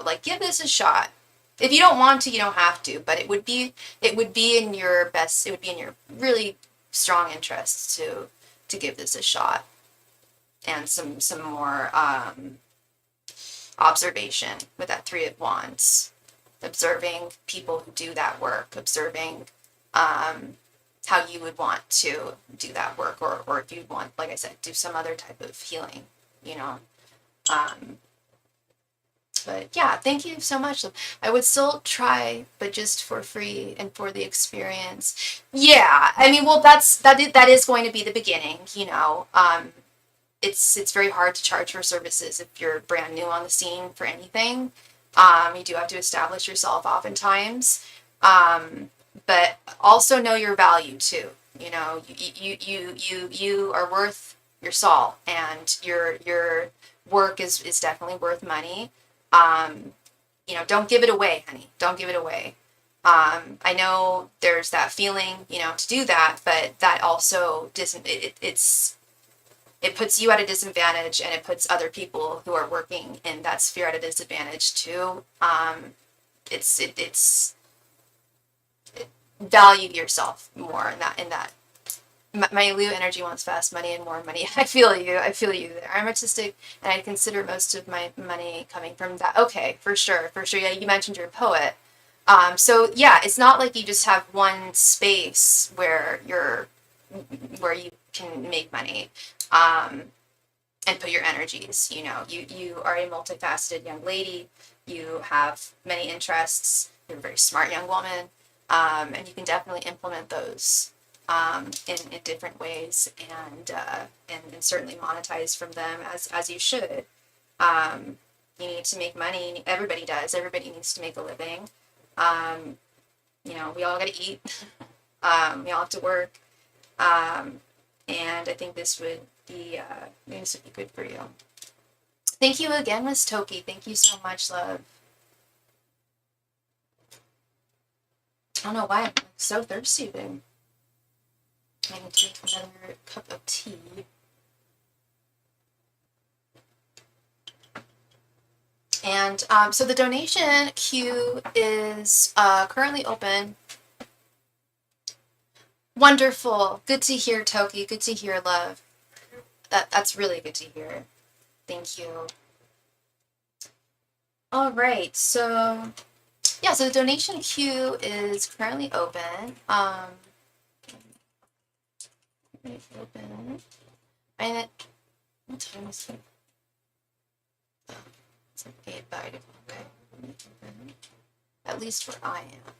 Speaker 1: like, give this a shot. If you don't want to, you don't have to. But it would be in your best. It would be in your really strong interests to give this a shot, and some more observation with that Three of Wands, observing people who do that work, observing how you would want to do that work, or if you'd want, like I said, do some other type of healing, But yeah, thank you so much. I would still try, but just for free and for the experience. Yeah, I mean, well, that is going to be the beginning, It's very hard to charge for services if you're brand new on the scene for anything. You do have to establish yourself oftentimes. But also know your value too. You are worth your salt, and your work is definitely worth money. Don't give it away, honey. Don't give it away. I know there's that feeling, you know, to do that, but that also doesn't, it puts you at a disadvantage, and it puts other people who are working in that sphere at a disadvantage too. It's value yourself more in that. My Leo energy wants fast money and more money. I feel you. I feel you there. I'm artistic, and I consider most of my money coming from that. Okay, for sure, for sure. Yeah, you mentioned you're a poet. So yeah, it's not like you just have one space where you can make money, and put your energies. You know, you are a multifaceted young lady. You have many interests. You're a very smart young woman, and you can definitely implement those in different ways, and certainly monetize from them as you should. Um, you need to make money. Everybody does. Everybody needs to make a living. Um, you know, we all got to eat. We all have to work. Um, and I think this would be good for you. Thank you again, Miss Toki. Thank you so much, love. I don't know why I'm so thirsty, babe. I can take another cup of tea. And so the donation queue is currently open. Wonderful. Good to hear, Toki. Good to hear, love. That's really good to hear. Thank you. All right. So yeah, so the donation queue is currently open. Open. And what time is it? Oh, it's like 8:05. Okay. At least where I am.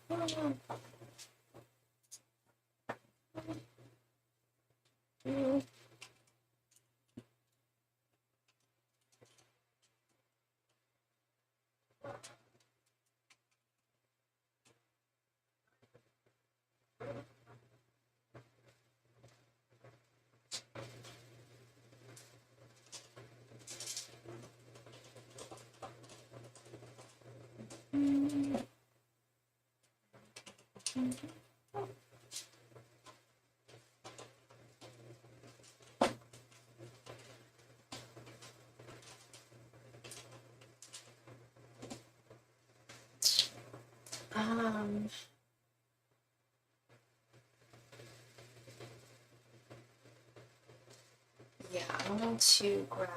Speaker 1: Yeah, I'm going to grab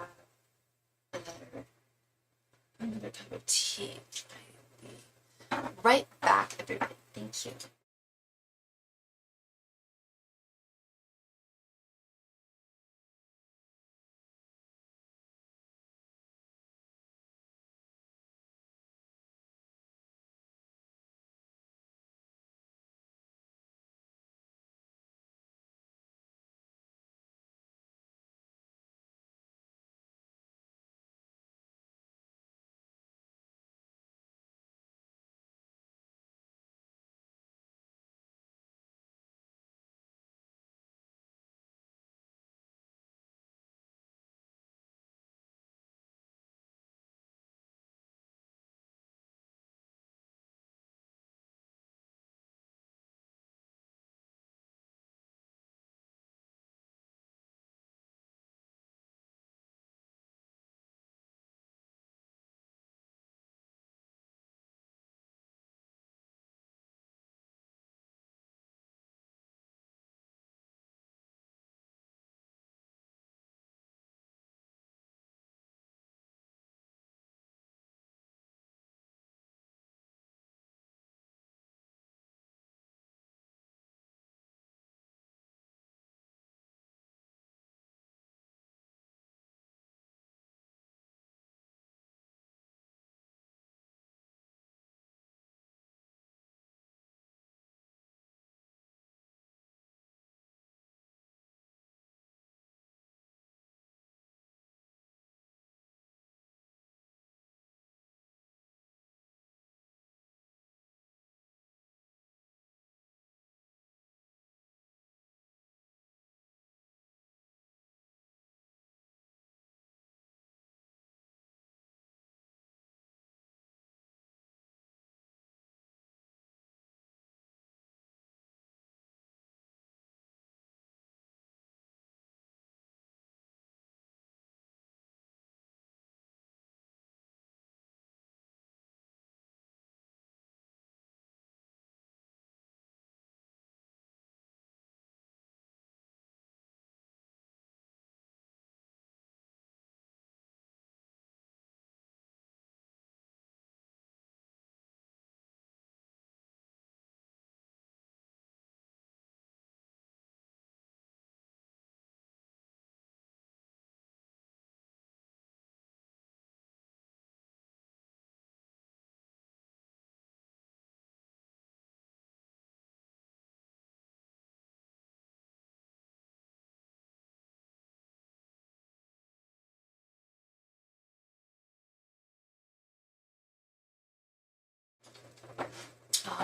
Speaker 1: another cup of tea. I'll be right back, everybody. Thank you.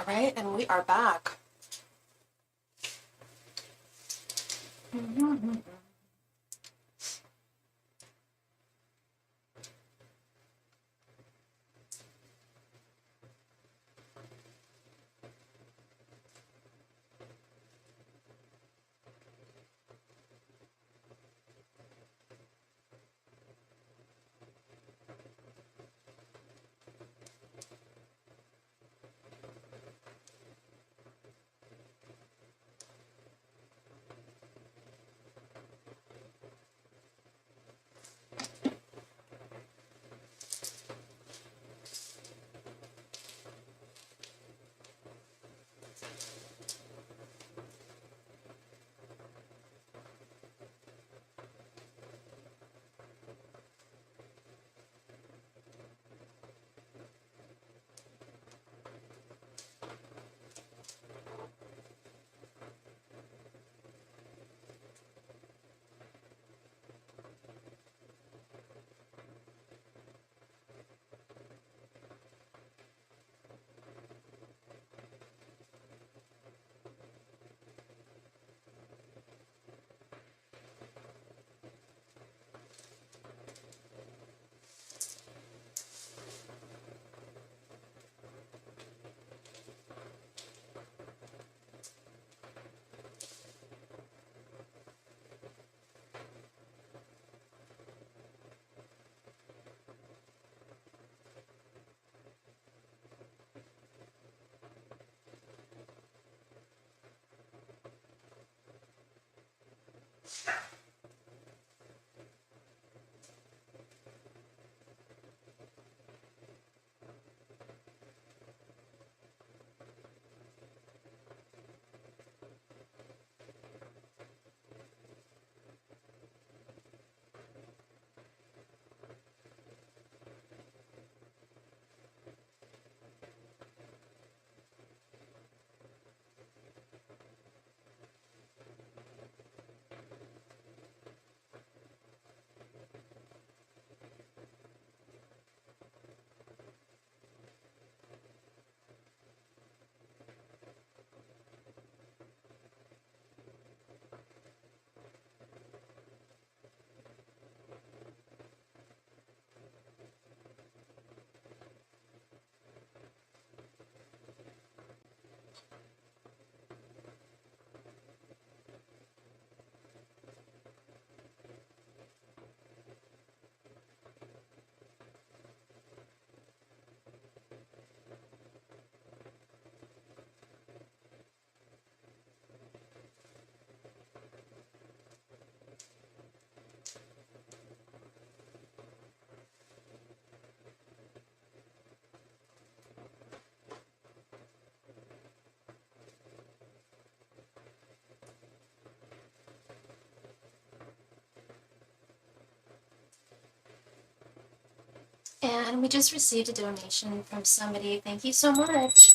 Speaker 1: All right, and we are back. And we just received a donation from somebody. Thank you so much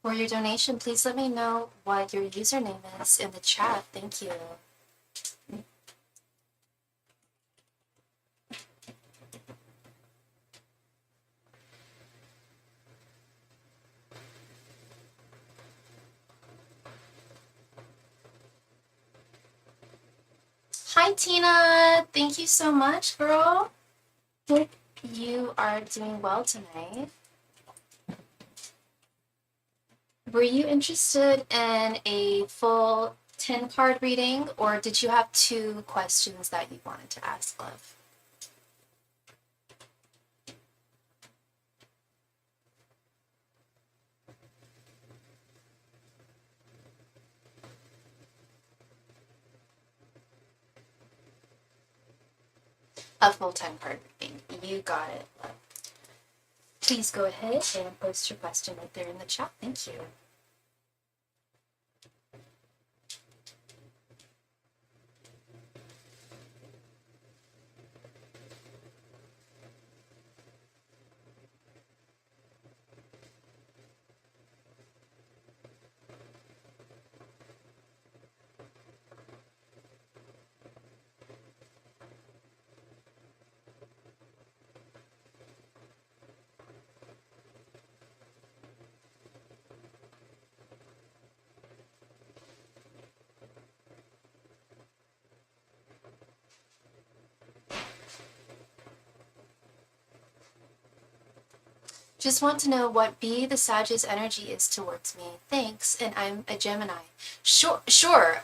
Speaker 1: for your donation. Please let me know what your username is in the chat. Thank you. Hi, Tina. Thank you so much, girl. Hope you are doing well tonight. Were you interested in a full 10 card reading, or did you have 2 questions that you wanted to ask, love? A full 10 card reading. You got it, love. Please go ahead and post your question right there in the chat. Thank you. Just want to know what B, the Sagittarius energy is towards me. Thanks, and I'm a Gemini. Sure.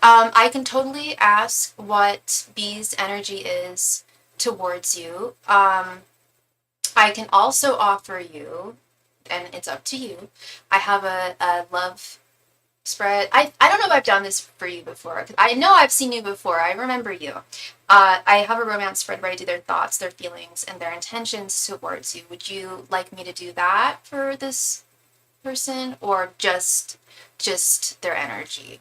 Speaker 1: I can totally ask what B's energy is towards you. I can also offer you, and it's up to you. I have a love spread. I don't know if I've done this for you before. I know I've seen you before. I remember you. I have a romance spread where I do their thoughts, their feelings, and their intentions towards you. Would you like me to do that for this person, or just their energy?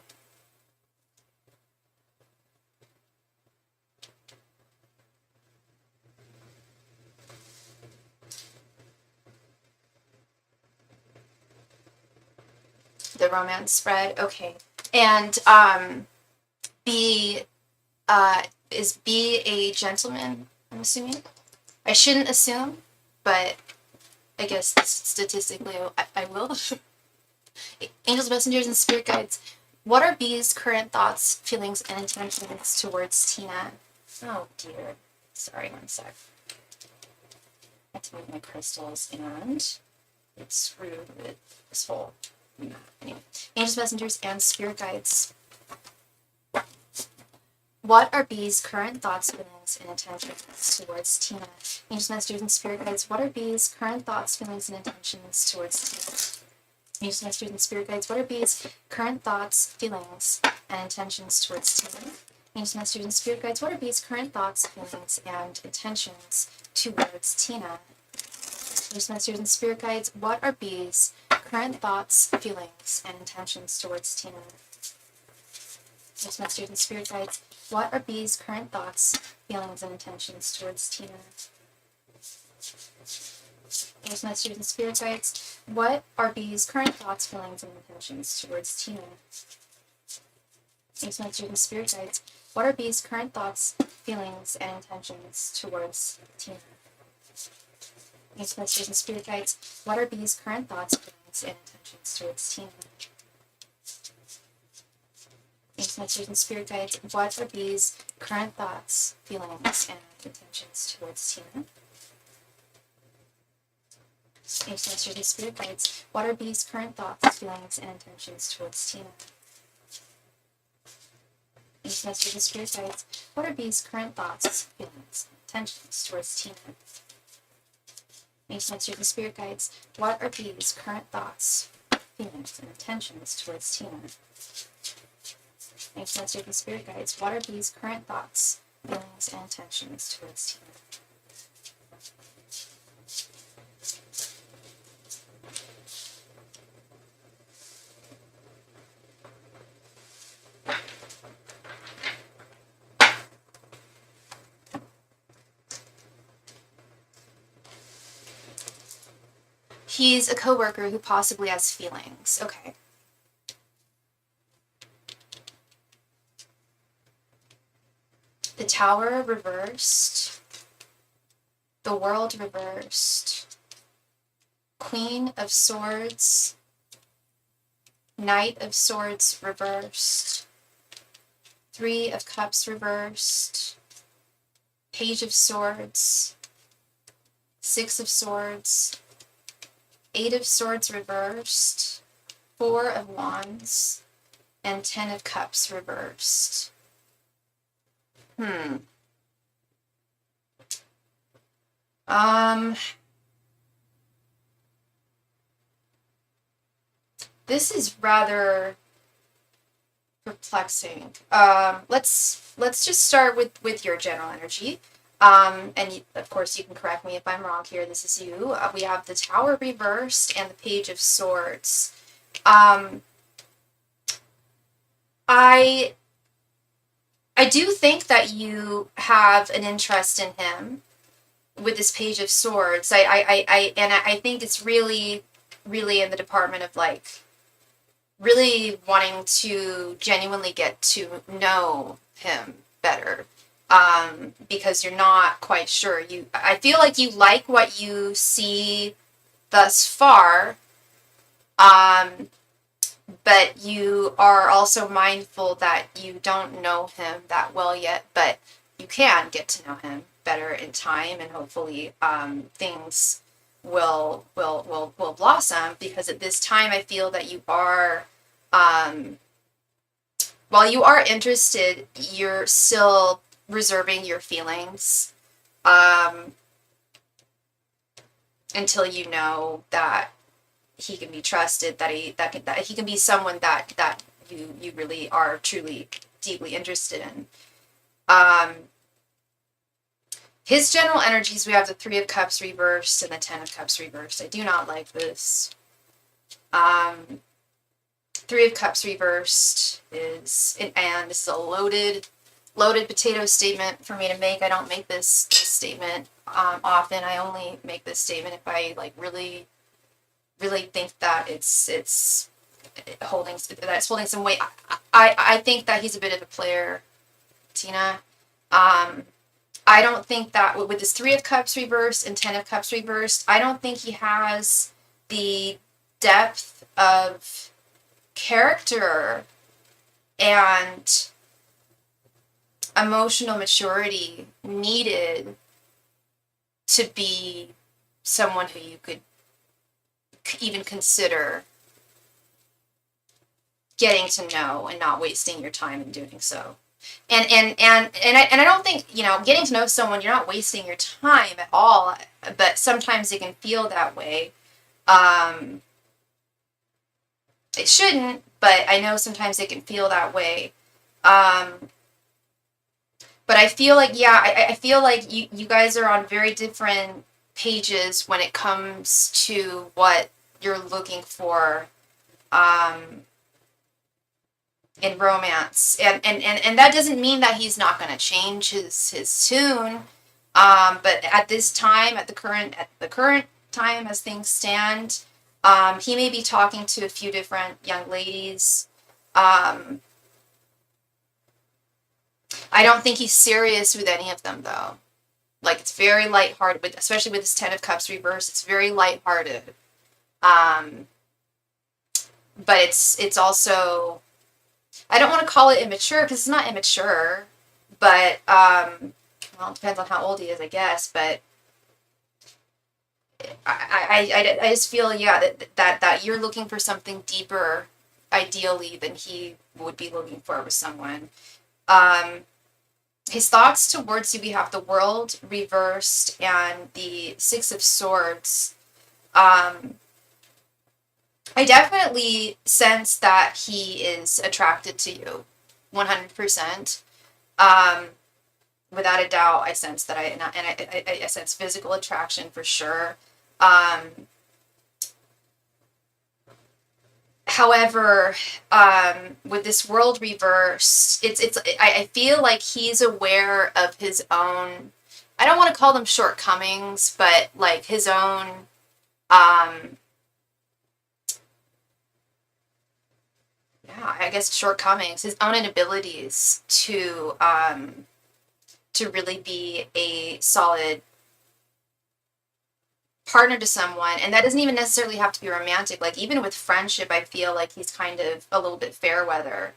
Speaker 1: The romance spread, okay. And B, is B a gentleman? I'm assuming. I shouldn't assume, but I guess statistically I will. Angels, messengers, and spirit guides. What are B's current thoughts, feelings, and intentions towards Tina? Oh dear. Sorry, one sec. I have to move my crystals, and it's screwed with this whole map. Anyway, angels, messengers, and spirit guides. What are B's current thoughts, feelings, and intentions towards Tina? Angels, messengers, and spirit guides. What are B's current thoughts, feelings, and intentions towards Tina? Angels, messengers, and spirit guides. What are B's current thoughts, feelings, and intentions towards Tina? Angels, messengers, and spirit guides. What are B's current thoughts, feelings, and intentions towards Tina? Angels, messengers, and spirit guides. What are B's current thoughts, feelings, and intentions towards Tina? Angels, messengers, and spirit guides. What are B's current thoughts, feelings, and intentions towards Tina? Angels, messengers, and spirit guides. What are B's current thoughts, feelings, and intentions towards Tina? Angels, messengers, and spirit guides. What are B's current thoughts, feelings, and intentions towards Tina? Angels, messengers, and spirit guides. What are B's current thoughts, feelings, and intentions towards Tina? Angels, messengers, and spirit guides. What are B's current thoughts, feelings, and intentions towards Tina? Angels, messengers, and spirit guides. What are B's current thoughts, feelings, and intentions towards Tina? Angels, messengers, and spirit guides. What are B's current thoughts, feelings, and intentions towards Tina? Angels, messengers, and spirit guides. What are B's current thoughts, feelings, and intentions towards Tina? Angels, messengers, and spirit guides. What are B's current thoughts, feelings, and intentions towards Tina? He's a coworker who possibly has feelings. Okay. The Tower reversed. The World reversed. Queen of Swords. Knight of Swords reversed. Three of Cups reversed. Page of Swords. Six of Swords. Eight of Swords reversed. Four of Wands. And 10 of Cups reversed. This is rather perplexing. Let's just start with your general energy. And of course you can correct me if I'm wrong here. This is you. We have the Tower reversed and the Page of Swords. I do think that you have an interest in him with this Page of Swords. I think it's really in the department of like really wanting to genuinely get to know him better. Because you're not quite sure. I feel like you like what you see thus far, but you are also mindful that you don't know him that well yet, but you can get to know him better in time, and hopefully things will blossom, because at this time I feel that you are, while you are interested, you're still reserving your feelings until you know that he can be trusted, that he can be someone that you really are truly deeply interested in. His general energies, we have the Three of Cups reversed and the Ten of Cups reversed. I do not like this. Three of Cups reversed is, and this is a loaded potato statement for me to make. I don't make this statement often. I only make this statement if I like really think that it's holding some weight. I think that he's a bit of a player, Tina. I don't think that with this Three of Cups reversed and Ten of Cups reversed, I don't think he has the depth of character and emotional maturity needed to be someone who you could even consider getting to know and not wasting your time in doing so. And I don't think, getting to know someone, you're not wasting your time at all, but sometimes it can feel that way. It shouldn't, but I know sometimes it can feel that way. But I feel like, I feel like you guys are on very different pages when it comes to what you're looking for in romance, and that doesn't mean that he's not going to change his tune, but at this time, at the current time as things stand, he may be talking to a few different young ladies. I don't think he's serious with any of them, though. Like, it's very lighthearted, especially with this Ten of Cups reverse. It's very lighthearted, but it's also, I don't want to call it immature, because it's not immature, but, well, it depends on how old he is, I guess, but I just feel, that you're looking for something deeper, ideally, than he would be looking for with someone. His thoughts towards you, we have the World reversed and the Six of Swords. I definitely sense that he is attracted to you, 100%. Without a doubt, I sense that I sense physical attraction for sure. However, with this World reverse, I feel like he's aware of his own, I don't want to call them shortcomings, but like his own, I guess shortcomings, his own inabilities to really be a solid partner to someone. And that doesn't even necessarily have to be romantic. Like, even with friendship, I feel like he's kind of a little bit fair weather,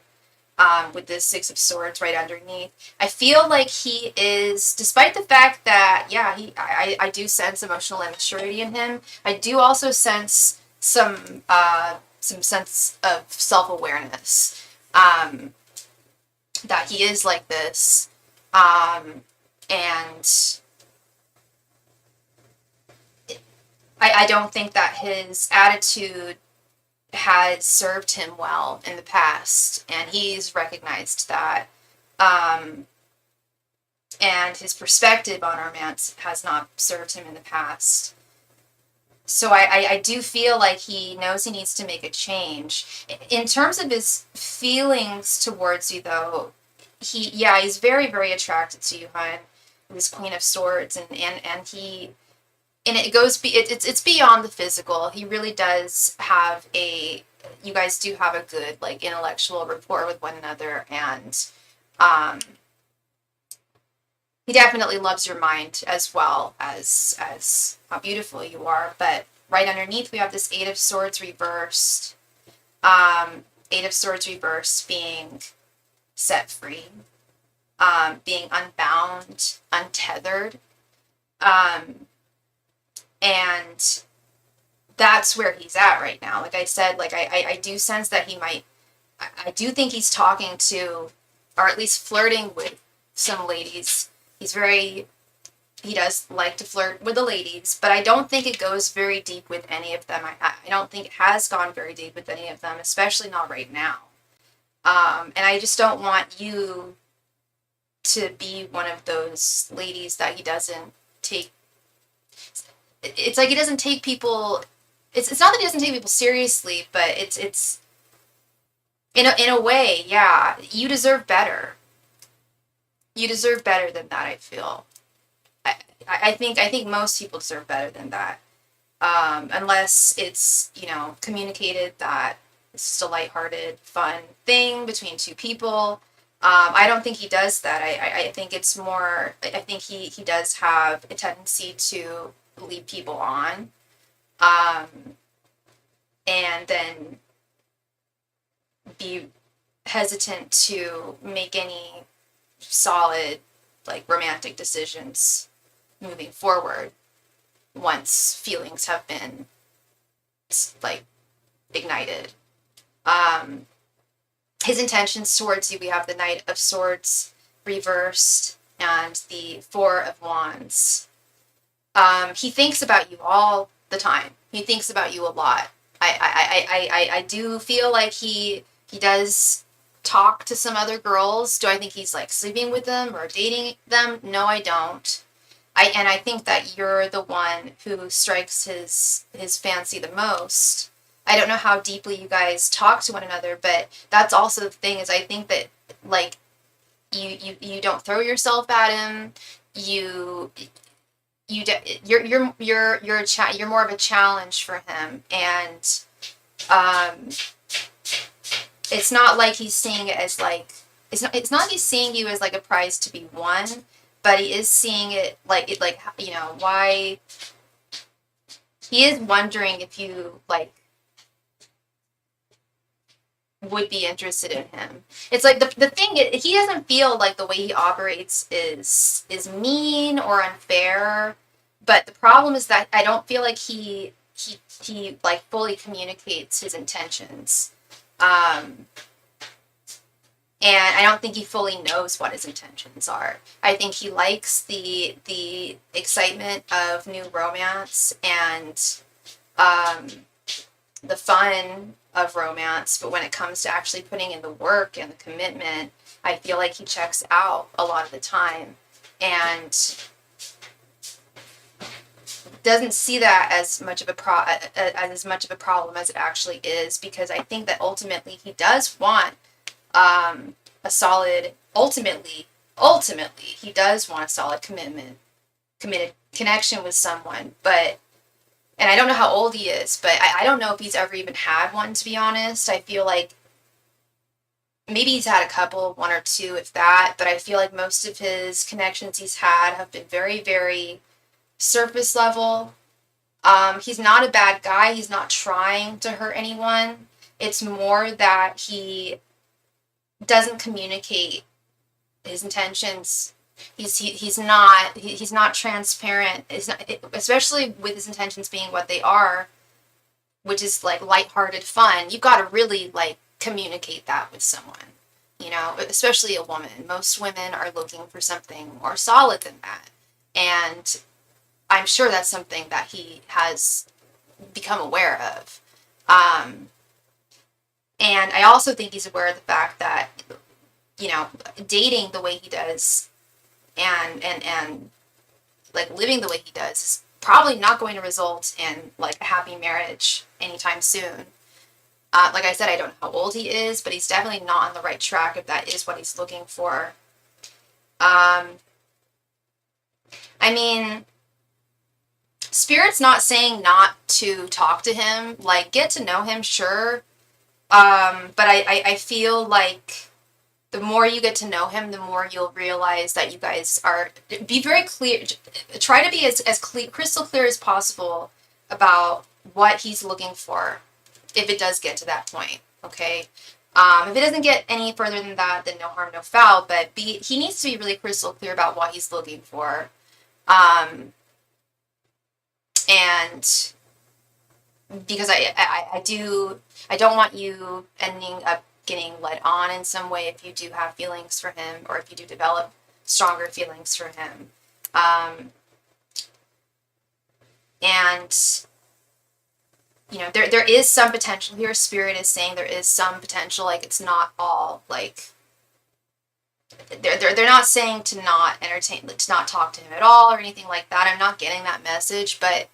Speaker 1: with this Six of Swords right underneath. I feel like he is, despite the fact that, I do sense emotional immaturity in him, I do also sense some sense of self-awareness, that he is like this, and I don't think that his attitude has served him well in the past, and he's recognized that, and his perspective on romance has not served him in the past. So I do feel like he knows he needs to make a change. In terms of his feelings towards you, though, he's very, very attracted to you, hon. This Queen of Swords, and he, and it goes, it's beyond the physical. He really does have you guys do have a good, like, intellectual rapport with one another, and he definitely loves your mind as well as how beautiful you are. But right underneath, we have this Eight of Swords reversed. Eight of Swords reversed being set free, being unbound, untethered. And that's where he's at right now. Like I said, like I do sense that he might, I do think he's talking to, or at least flirting with some ladies. He does like to flirt with the ladies, but I don't think it goes very deep with any of them. I don't think it has gone very deep with any of them, especially not right now. And I just don't want you to be one of those ladies that he doesn't take. It's like he doesn't take people. It's not that he doesn't take people seriously, but it's in a way, yeah. You deserve better. You deserve better than that. I feel. I think most people deserve better than that. Unless it's, communicated that it's just a lighthearted, fun thing between two people. I don't think he does that. I think it's more, I think he does have a tendency to lead people on. And then be hesitant to make any solid, like, romantic decisions moving forward once feelings have been, like, ignited. His intentions towards you, we have the Knight of Swords reversed and the Four of Wands. He thinks about you all the time. He thinks about you a lot. I do feel like he does talk to some other girls. Do I think he's, like, sleeping with them or dating them? No, I don't. I think that you're the one who strikes his fancy the most. I don't know how deeply you guys talk to one another, but that's also the thing, is I think that, like, you don't throw yourself at him. You're more of a challenge for him, and it's not like he's seeing it as, like, it's not like he's seeing you as, like, a prize to be won, but he is seeing it like, why he is wondering if you, like, would be interested in him. It's like the thing is, he doesn't feel like the way he operates is mean or unfair, but the problem is that I don't feel like he like fully communicates his intentions. And I don't think he fully knows what his intentions are. I think he likes the excitement of new romance and the fun of romance, but when it comes to actually putting in the work and the commitment, I feel like he checks out a lot of the time and doesn't see that as much of a problem as it actually is, because I think that ultimately he does want a solid, ultimately he does want a solid committed connection with someone, but, and I don't know how old he is, but I don't know if he's ever even had one, to be honest. I feel like maybe he's had a couple, one or two, if that, but I feel like most of his connections he's had have been very, very surface level. He's not a bad guy. He's not trying to hurt anyone. It's more that he doesn't communicate his intentions. He's not transparent. It's not, especially with his intentions being what they are, which is, like, lighthearted fun. You've got to really, like, communicate that with someone, especially a woman. Most women are looking for something more solid than that, and I'm sure that's something that he has become aware of. And I also think he's aware of the fact that, dating the way he does and like living the way he does is probably not going to result in, like, a happy marriage anytime soon. Like I said, I don't know how old he is, but he's definitely not on the right track if that is what he's looking for. I mean, Spirit's not saying not to talk to him. Like, get to know him, sure. But I feel like the more you get to know him, the more you'll realize that you guys are, be very clear, try to be as clear, crystal clear as possible about what he's looking for, if it does get to that point, okay? If it doesn't get any further than that, then no harm, no foul, but he needs to be really crystal clear about what he's looking for. And because I don't want you ending up getting led on in some way if you do have feelings for him, or if you do develop stronger feelings for him. And there is some potential here. Spirit is saying there is some potential, like it's not all like they're not saying to not entertain, to not talk to him at all or anything like that. I'm not getting that message, but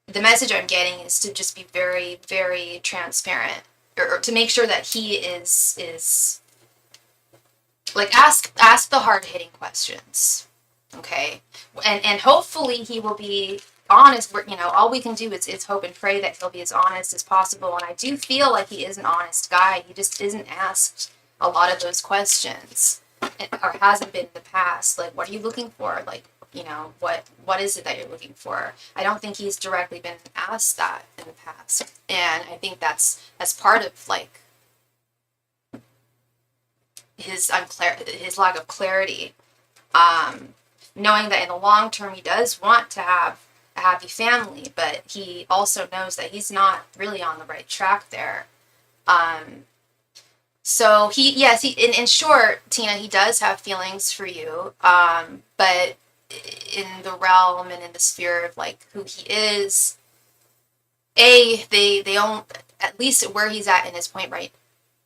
Speaker 1: the message I'm getting is to just be very, very transparent, or to make sure that he is like ask the hard hitting questions, okay, and hopefully he will be honest. All we can do is hope and pray that he'll be as honest as possible. And I do feel like he is an honest guy. He just isn't asked a lot of those questions, or hasn't been in the past. Like, what are you looking for? Like, what is it that you're looking for? I don't think he's directly been asked that in the past, and I think that's part of like his lack of clarity. Knowing that in the long term he does want to have a happy family, but he also knows that he's not really on the right track there. So in short, Tina, he does have feelings for you, but in the realm and in the sphere of like who he is, they don't, at least where he's at in his point right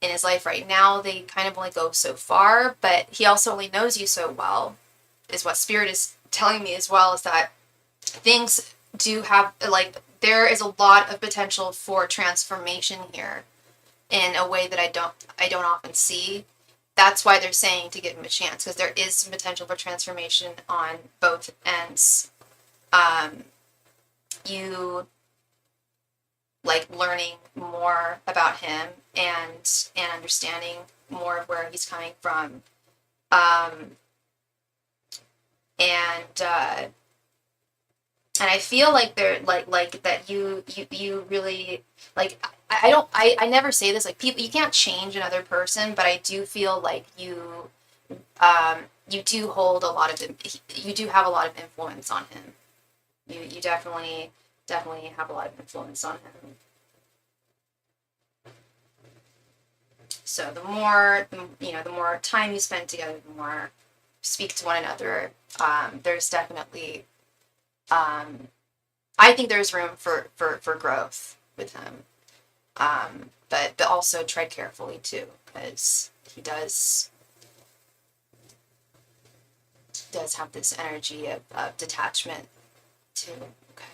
Speaker 1: in his life right now, they kind of only go so far. But he also only knows you so well, is what Spirit is telling me as well, is that things do have, like, there is a lot of potential for transformation here in a way that I don't often see. That's why they're saying to give him a chance, because there is some potential for transformation on both ends. You like learning more about him and understanding more of where he's coming from, and I feel like they're like that you really like. I never say this, like, people, you can't change another person, but I do feel like you do hold a lot of, you do have a lot of influence on him. You definitely have a lot of influence on him. So the more time you spend together, the more speak to one another. There's definitely, I think there's room for growth with him. But also tread carefully too, because he does have this energy of detachment too. Okay.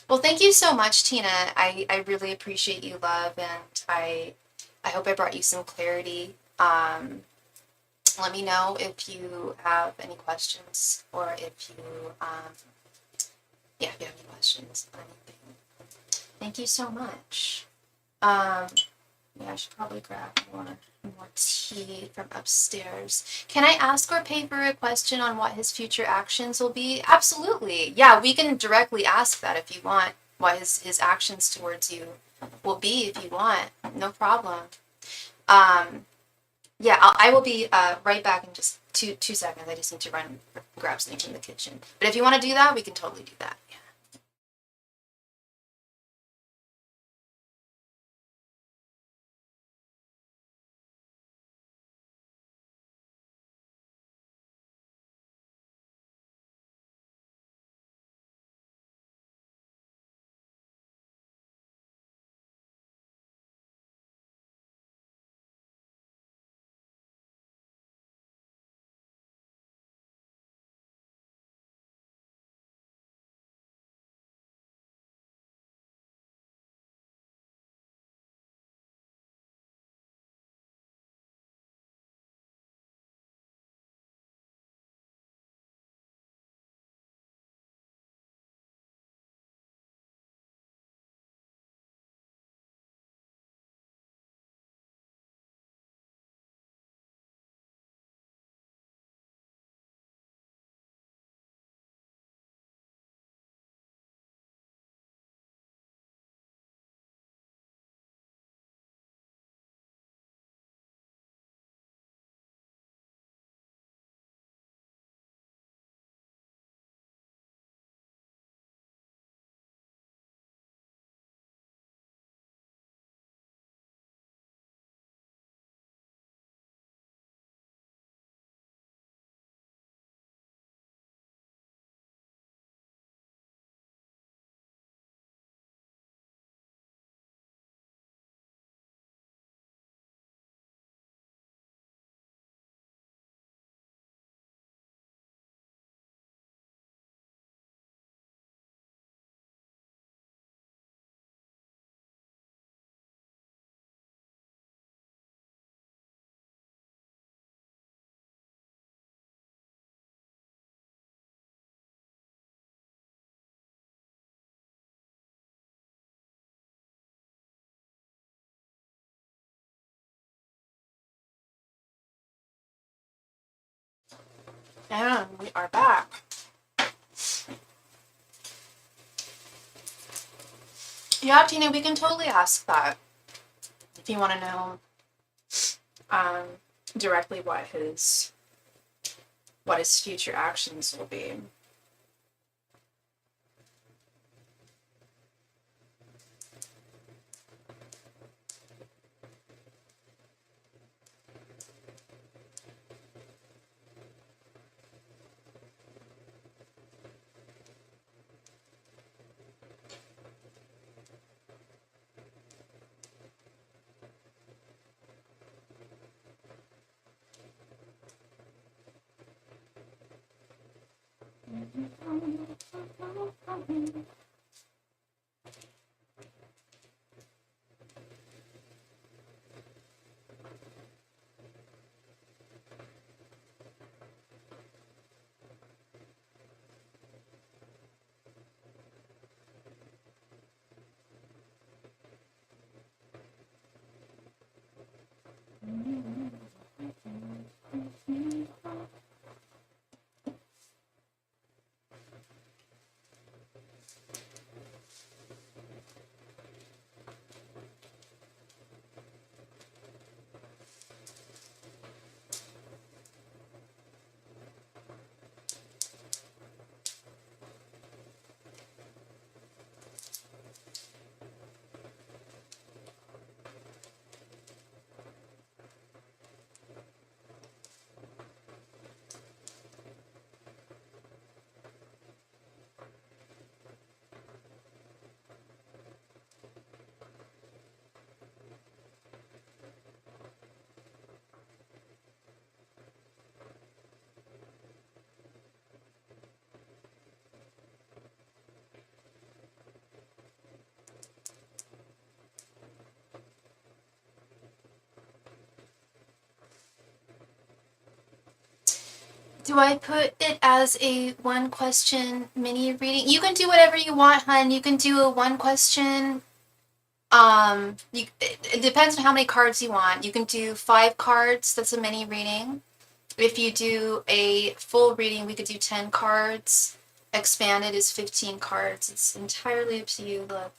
Speaker 1: Well, thank you so much, Tina. I really appreciate you, love, and I hope I brought you some clarity. Let me know if you have any questions, or if you if you have any questions or anything. Thank you so much. I should probably grab more tea from upstairs. Can I ask or pay for a question on what his future actions will be? Absolutely. Yeah, we can directly ask that if you want, what his actions towards you will be, if you want. No problem. Yeah, I will be right back in just two seconds. I just need to run and grab something from the kitchen. But if you want to do that, we can totally do that. Yeah. And we are back. Yeah, Tina, we can totally ask that if you want to know directly what his future actions will be. Do I put it as a one question mini reading? You can do whatever you want, hun. You can do a one question. It depends on how many cards you want. You can do 5 cards. That's a mini reading. If you do a full reading, we could do 10 cards. Expanded is 15 cards. It's entirely up to you, love.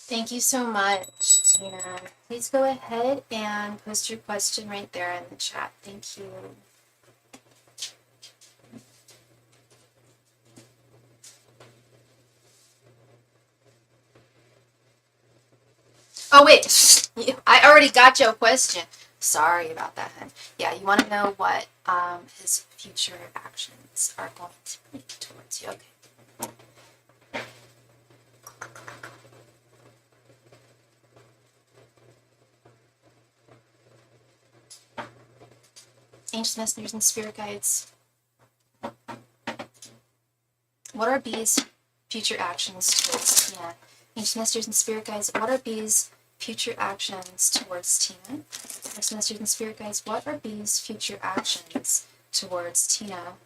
Speaker 1: Thank you so much, Tina. Please go ahead and post your question right there in the chat. Thank you. Oh, wait. I already got your question. Sorry about that, hun. Yeah, you want to know what his future actions are going to be towards you. Okay. Ancient messengers and spirit guides. What are B's future actions towards Tina? Ancient messengers and spirit guides. What are B's future actions towards Tina? Ancient messengers and spirit guides. What are B's future actions towards Tina?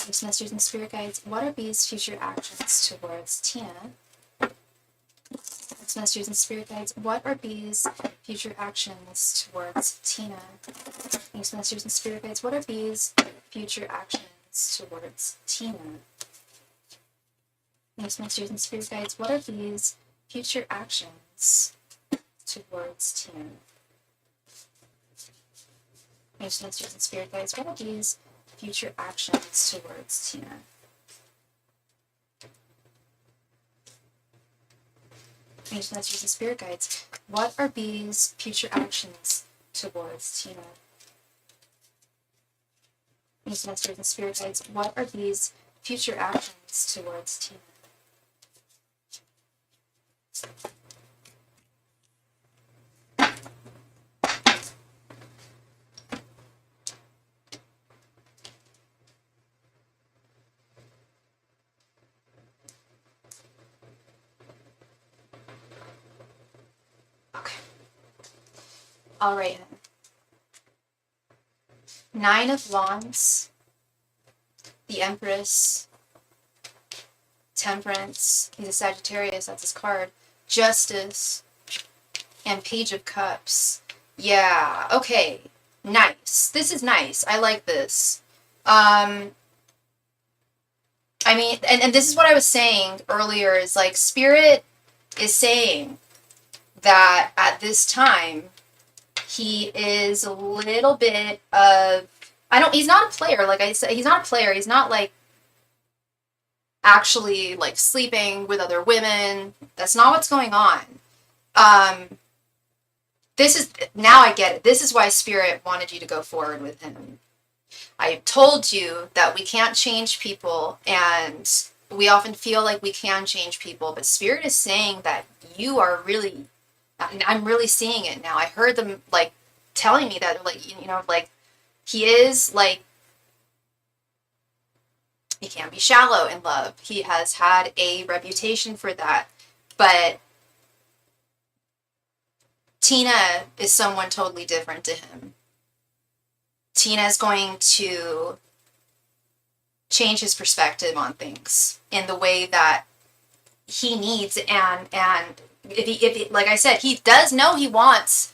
Speaker 1: Ancient messengers and spirit guides. What are B's future actions towards Tina? Messengers and spirit guides. What are B's future actions towards Tina? Thanks, messengers and spirit guides. What are B's future actions towards Tina? Yes, masters and spirit guides, what are these future actions towards Tina? Yes, masters and spirit guides, what are these future actions towards Tina? Yes, masters and spirit guides, what are these future actions towards Tina? Yes, masters and spirit guides, what are these future actions towards Tina? Okay. All right. 9 of Wands, the Empress, Temperance, he's a Sagittarius, that's his card, Justice, and Page of Cups. Yeah, okay, nice. This is nice. I like this. I mean, and this is what I was saying earlier, is like, Spirit is saying that at this time, he is a little bit of, he's not a player, like I said, he's not a player, he's not like, actually like sleeping with other women. That's not what's going on. This is, now I get it. This is why Spirit wanted you to go forward with him. I told you that we can't change people, and we often feel like we can change people, but Spirit is saying that you are really, I'm really seeing it now. I heard them like telling me that, like, you know, like, he is like, he can be shallow in love. He has had a reputation for that. But Tina is someone totally different to him. Tina is going to change his perspective on things in the way that he needs. And if he, like I said, he does know he wants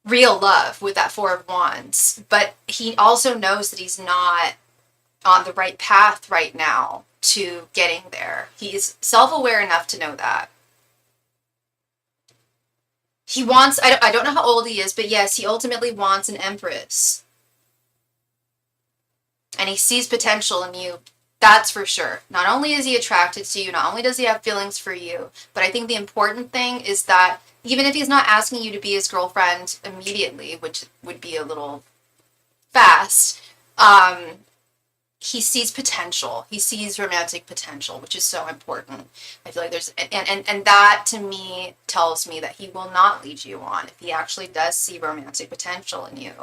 Speaker 1: real love with that 4 of Wands. But he also knows that he's not on the right path right now to getting there. He's self-aware enough to know that. He wants, I don't know how old he is, but yes, he ultimately wants an Empress. And he sees potential in you, that's for sure. Not only is he attracted to you, not only does he have feelings for you, but I think the important thing is that even if he's not asking you to be his girlfriend immediately, which would be a little fast, he sees potential. He sees romantic potential, which is so important. I feel like there's, and that to me tells me that he will not lead you on if he actually does see romantic potential in you.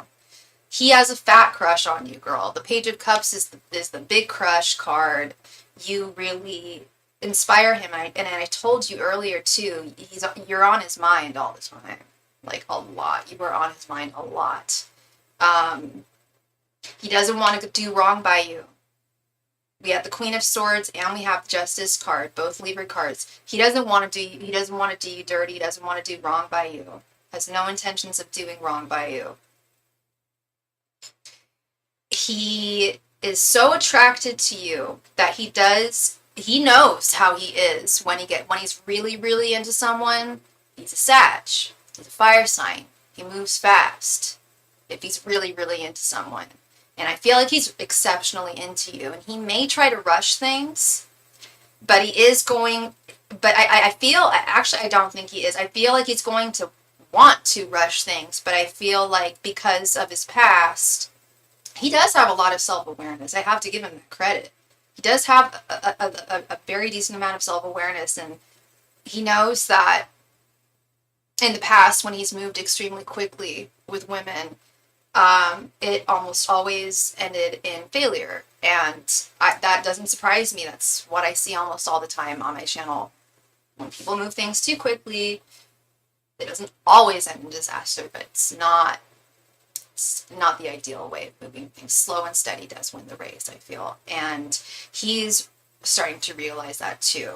Speaker 1: He has a fat crush on you, girl. The Page of Cups is the big crush card. You really inspire him, and I told you earlier too. You're on his mind all the time, like a lot. You were on his mind a lot. He doesn't want to do wrong by you. We have the Queen of Swords and we have the Justice card, both Libra cards. He doesn't want to do you dirty. He doesn't want to do wrong by you. Has no intentions of doing wrong by you. He is so attracted to you that he knows how he is when he's really, really into someone. He's a Sag. He's a fire sign. He moves fast if he's really, really into someone. And I feel like he's exceptionally into you. And he may try to rush things, but he is going... But I feel... Actually, I don't think he is. I feel like he's going to want to rush things. But I feel like because of his past, he does have a lot of self-awareness. I have to give him that credit. He does have a very decent amount of self-awareness. And he knows that in the past, when he's moved extremely quickly with women... it almost always ended in failure. And that doesn't surprise me. That's what I see almost all the time on my channel. When people move things too quickly, it doesn't always end in disaster, but it's not the ideal way of moving things. Slow and steady does win the race, I feel. And he's starting to realize that too.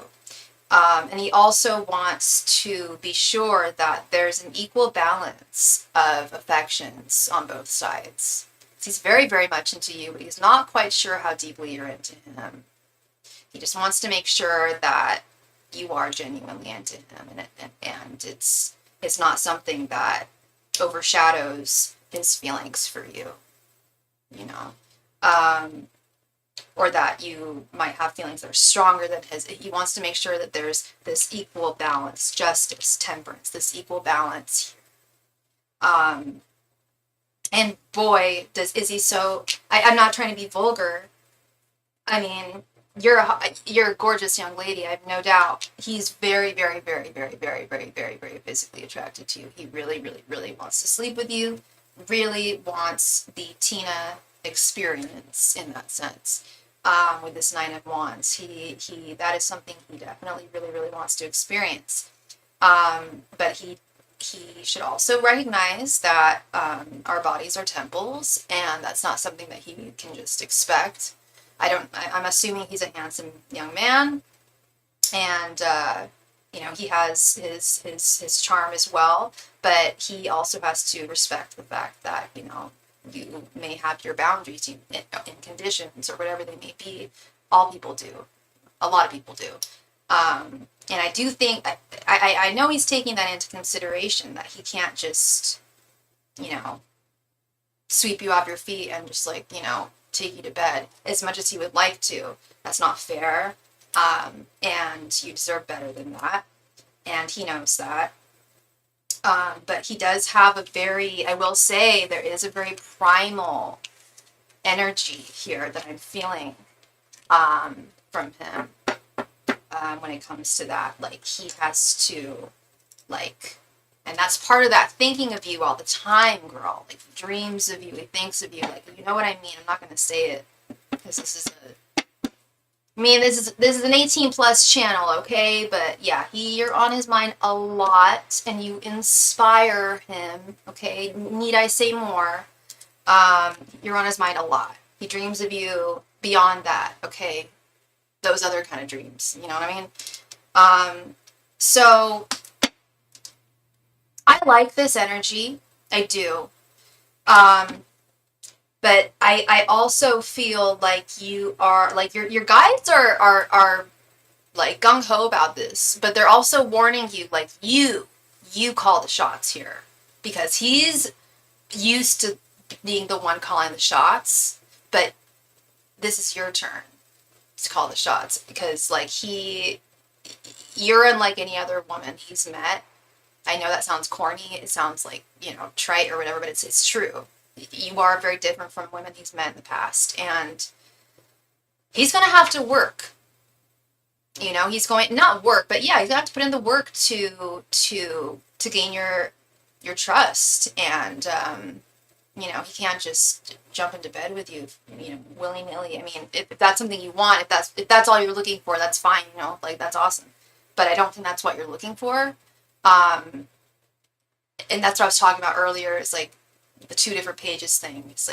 Speaker 1: And he also wants to be sure that there's an equal balance of affections on both sides. He's very, very much into you, but he's not quite sure how deeply you're into him. He just wants to make sure that you are genuinely into him, and it's not something that overshadows his feelings for you, you know, or that you might have feelings that are stronger than his. He wants to make sure that there's this equal balance, justice, temperance, this equal balance. And boy, is he so. I'm not trying to be vulgar. I mean, you're a gorgeous young lady. I have no doubt. He's very, very, very, very, very, very, very, very physically attracted to you. He really, really, really wants to sleep with you. Really wants the Tina experience in that sense. With this Nine of Wands, he that is something he definitely really, really wants to experience. But he should also recognize that our bodies are temples, and that's not something that he can just expect. I'm assuming he's a handsome young man, and he has his charm as well, but he also has to respect the fact that you may have your boundaries in conditions or whatever they may be. All people do. A lot of people do. And I do think, I know he's taking that into consideration, that he can't just, sweep you off your feet and just take you to bed as much as he would like to. That's not fair. And you deserve better than that. And he knows that. But he does have I will say, there is a very primal energy here that I'm feeling from him. When it comes to that, he has to, and that's part of that thinking of you all the time, girl. He dreams of you, he thinks of you, you know what I mean? I'm not going to say it, because this is an 18 plus channel, okay? But yeah, you're on his mind a lot, and you inspire him, okay? Need I say more? You're on his mind a lot. He dreams of you beyond that, okay? Those other kind of dreams, you know what I mean? So I like this energy, I do. But I also feel like you are, your guides are gung-ho about this, but they're also warning you, you call the shots here, because he's used to being the one calling the shots, but this is your turn to call the shots, because you're unlike any other woman he's met. I know that sounds corny, it sounds trite or whatever, but it's true. You are very different from women he's met in the past, and he's gonna have to work. He's going, not work, but yeah, he's gonna have to put in the work to gain your trust, and he can't just jump into bed with you, willy-nilly. I mean, if that's something you want, if that's all you're looking for, that's fine, that's awesome. But I don't think that's what you're looking for. And that's what I was talking about earlier, is the 2 different pages thing. It's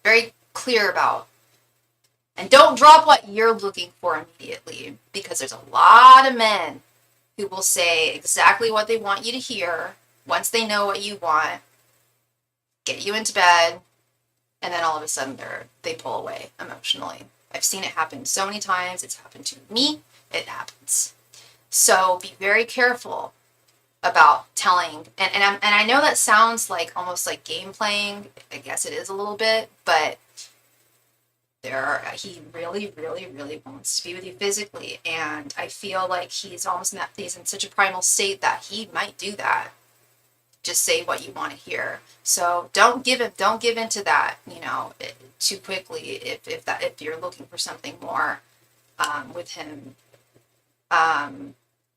Speaker 1: very clear about, and don't drop what you're looking for immediately, because there's a lot of men who will say exactly what they want you to hear once they know what you want, get you into bed, and then all of a sudden they pull away emotionally. I've seen it happen so many times. It's happened to me. It happens. So be very careful about telling, and I know that sounds almost like game playing. I guess it is a little bit, but he really, really, really wants to be with you physically, and I feel like he's in such a primal state that he might do that. Just say what you want to hear. So don't give into that, too quickly, if you're looking for something more with him.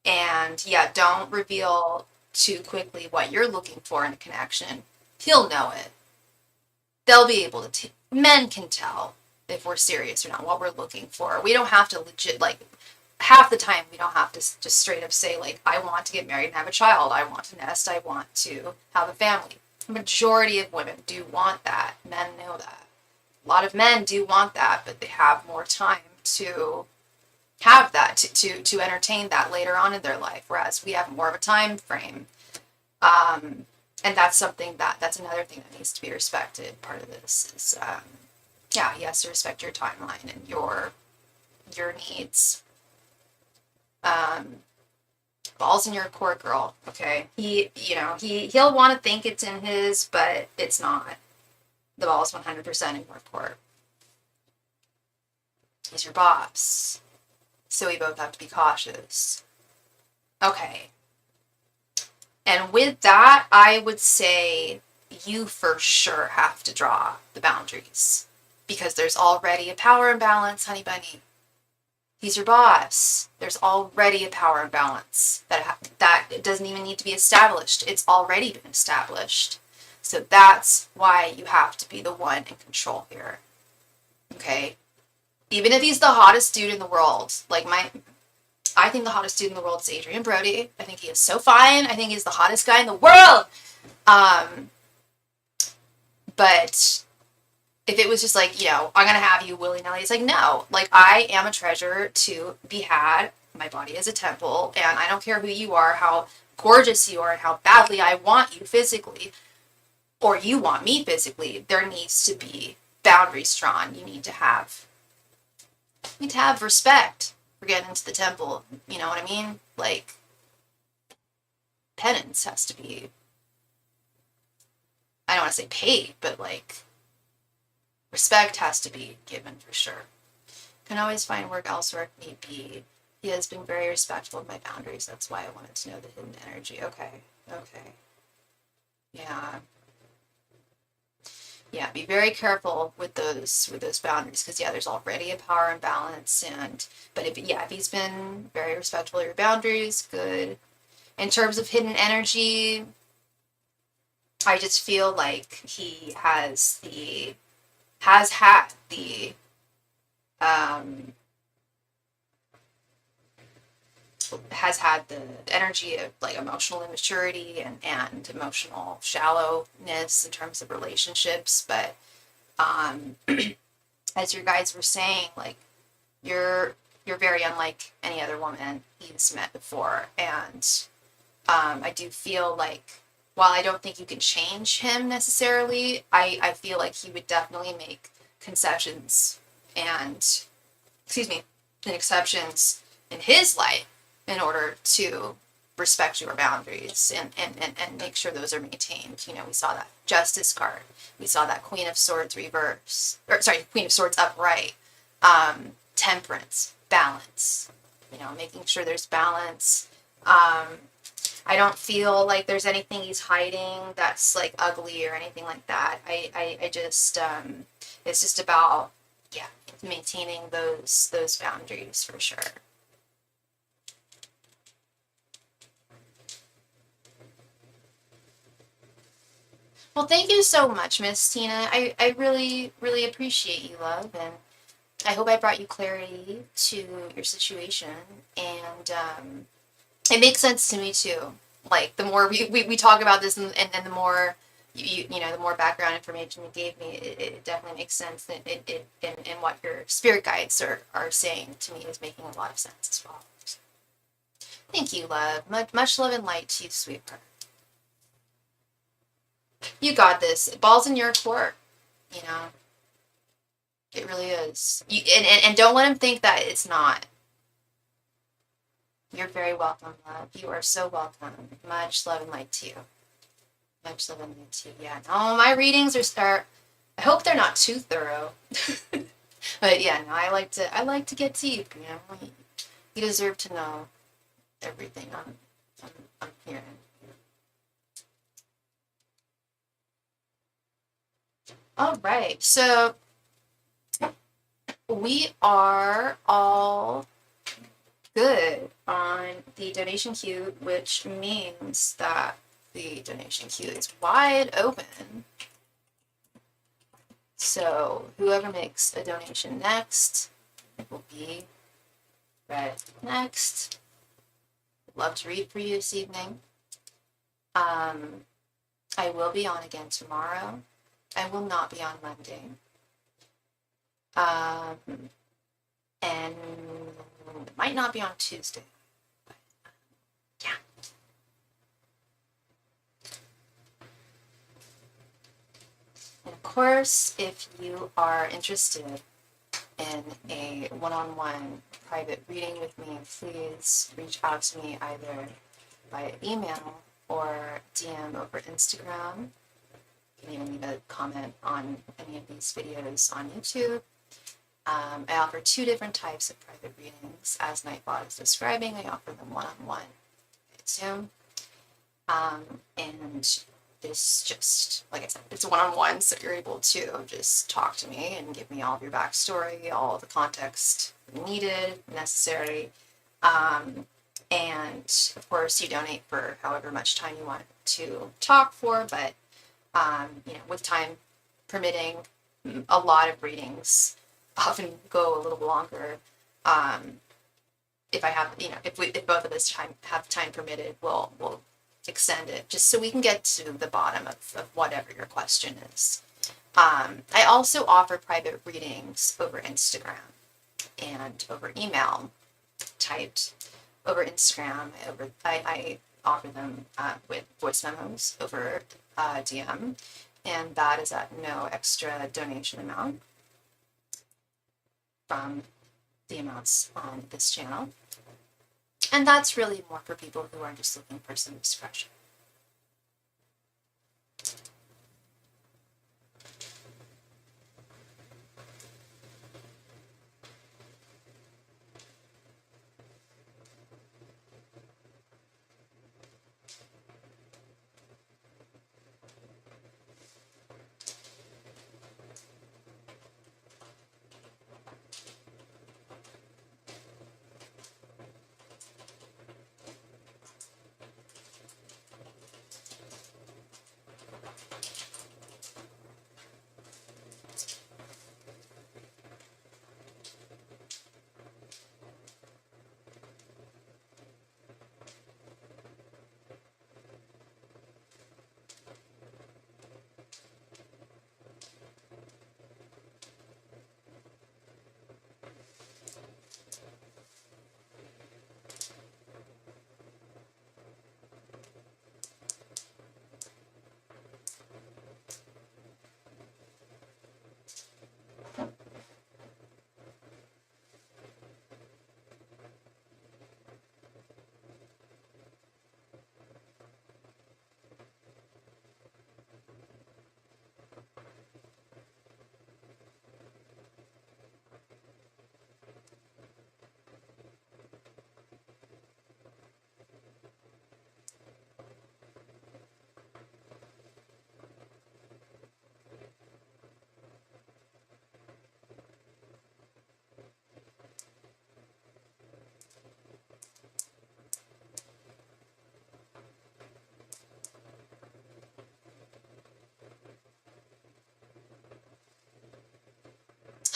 Speaker 1: And yeah, don't reveal too quickly what you're looking for in a connection. He'll know it. They'll be able to men can tell if we're serious or not, what we're looking for. We don't have to legit, half the time we don't have to just straight up say, I want to get married and have a child, I want to nest, I want to have a family. The majority of women do want that. Men know that. A lot of men do want that, but they have more time to have that, to entertain that later on in their life, whereas we have more of a time frame. And that's something that's another thing that needs to be respected. Part of this is, he has to respect your timeline and your needs. Ball's in your court, girl. Okay. He'll want to think it's in his, but it's not. The ball's 100% in your court. He's your boss. So we both have to be cautious. Okay. And with that, I would say you for sure have to draw the boundaries. Because there's already a power imbalance, honey bunny. He's your boss. There's already a power imbalance that it doesn't even need to be established. It's already been established. So that's why you have to be the one in control here. Okay? Even if he's the hottest dude in the world, I think the hottest dude in the world is Adrian Brody. I think he is so fine. I think he's the hottest guy in the world. But if it was just like, I'm going to have you willy-nilly, it's like, no. Like, I am a treasure to be had. My body is a temple. And I don't care who you are, how gorgeous you are, and how badly I want you physically, or you want me physically. There needs to be boundaries drawn. You need to have respect for getting into the temple. You know what I mean? Like, penance has to be, I don't want to say paid, but like, respect has to be given for sure. Can always find work elsewhere if need be. He has been very respectful of my boundaries. That's why I wanted to know the hidden energy. Okay. Yeah, be very careful with those boundaries, because there's already a power imbalance. But if he's been very respectful of your boundaries, good. In terms of hidden energy, I just feel like he has had the energy of like emotional immaturity and emotional shallowness in terms of relationships. But as your guides were saying, like, you're very unlike any other woman he's met before. And I do feel like, while I don't think you can change him necessarily, I feel like he would definitely make concessions and exceptions in his life in order to respect your boundaries and make sure those are maintained. We saw that Justice card. We saw that Queen of Swords reverse. Queen of Swords upright. Temperance. Balance. Making sure there's balance. I don't feel like there's anything he's hiding that's like ugly or anything like that. I just, it's just about, maintaining those boundaries for sure. Well, thank you so much, Miss Tina. I really, really appreciate you, love, and I hope I brought you clarity to your situation. And it makes sense to me too. Like, the more we talk about this, and the more the more background information you gave me, it definitely makes sense. And what your spirit guides are saying to me is making a lot of sense as well. So, thank you, love. Much love and light to you, sweetheart. You got this. Ball's in your court. It really is. And don't let him think that it's not. You're very welcome, love. You are so welcome. Much love and light to you. Much love and light to you. Yeah. No, my readings are. I hope they're not too thorough. But yeah, no, I like to get deep. You deserve to know everything I'm hearing. All right, so we are all good on the donation queue, which means that the donation queue is wide open. So whoever makes a donation next will be read next. I'd love to read for you this evening. I will be on again tomorrow. I will not be on Monday. And it might not be on Tuesday. But, yeah. And of course, if you are interested in a one-on-one private reading with me, please reach out to me either via email or DM over Instagram. You can even leave a comment on any of these videos on YouTube. I offer 2 different types of private readings. As Nightbot is describing, I offer them one-on-one via Zoom. And this just, like I said, it's one-on-one, so you're able to just talk to me and give me all of your backstory, all the context needed, necessary. And of course, you donate for however much time you want to talk for, but with time permitting, a lot of readings often go a little longer. If I have, if both of us have time permitted, we'll extend it just so we can get to the bottom of whatever your question is. I also offer private readings over Instagram and over email typed over Instagram. I offer them with voice memos over DM, and that is at no extra donation amount from the amounts on this channel. And that's really more for people who are just looking for some discretion.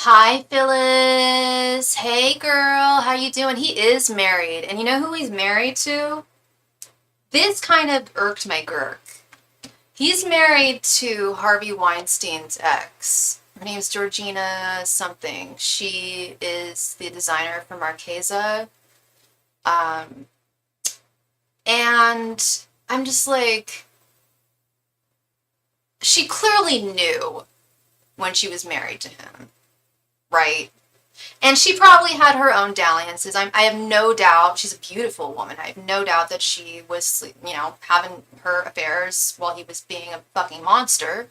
Speaker 1: Hi, Phyllis. Hey, girl. How you doing? He is married. And you know who he's married to? This kind of irked my gurk. He's married to Harvey Weinstein's ex. Her name's Georgina something. She is the designer for Marchesa. And I'm just like, she clearly knew when she was married to him, right? And she probably had her own dalliances. I have no doubt, she's a beautiful woman. I have no doubt that she was, having her affairs while he was being a fucking monster.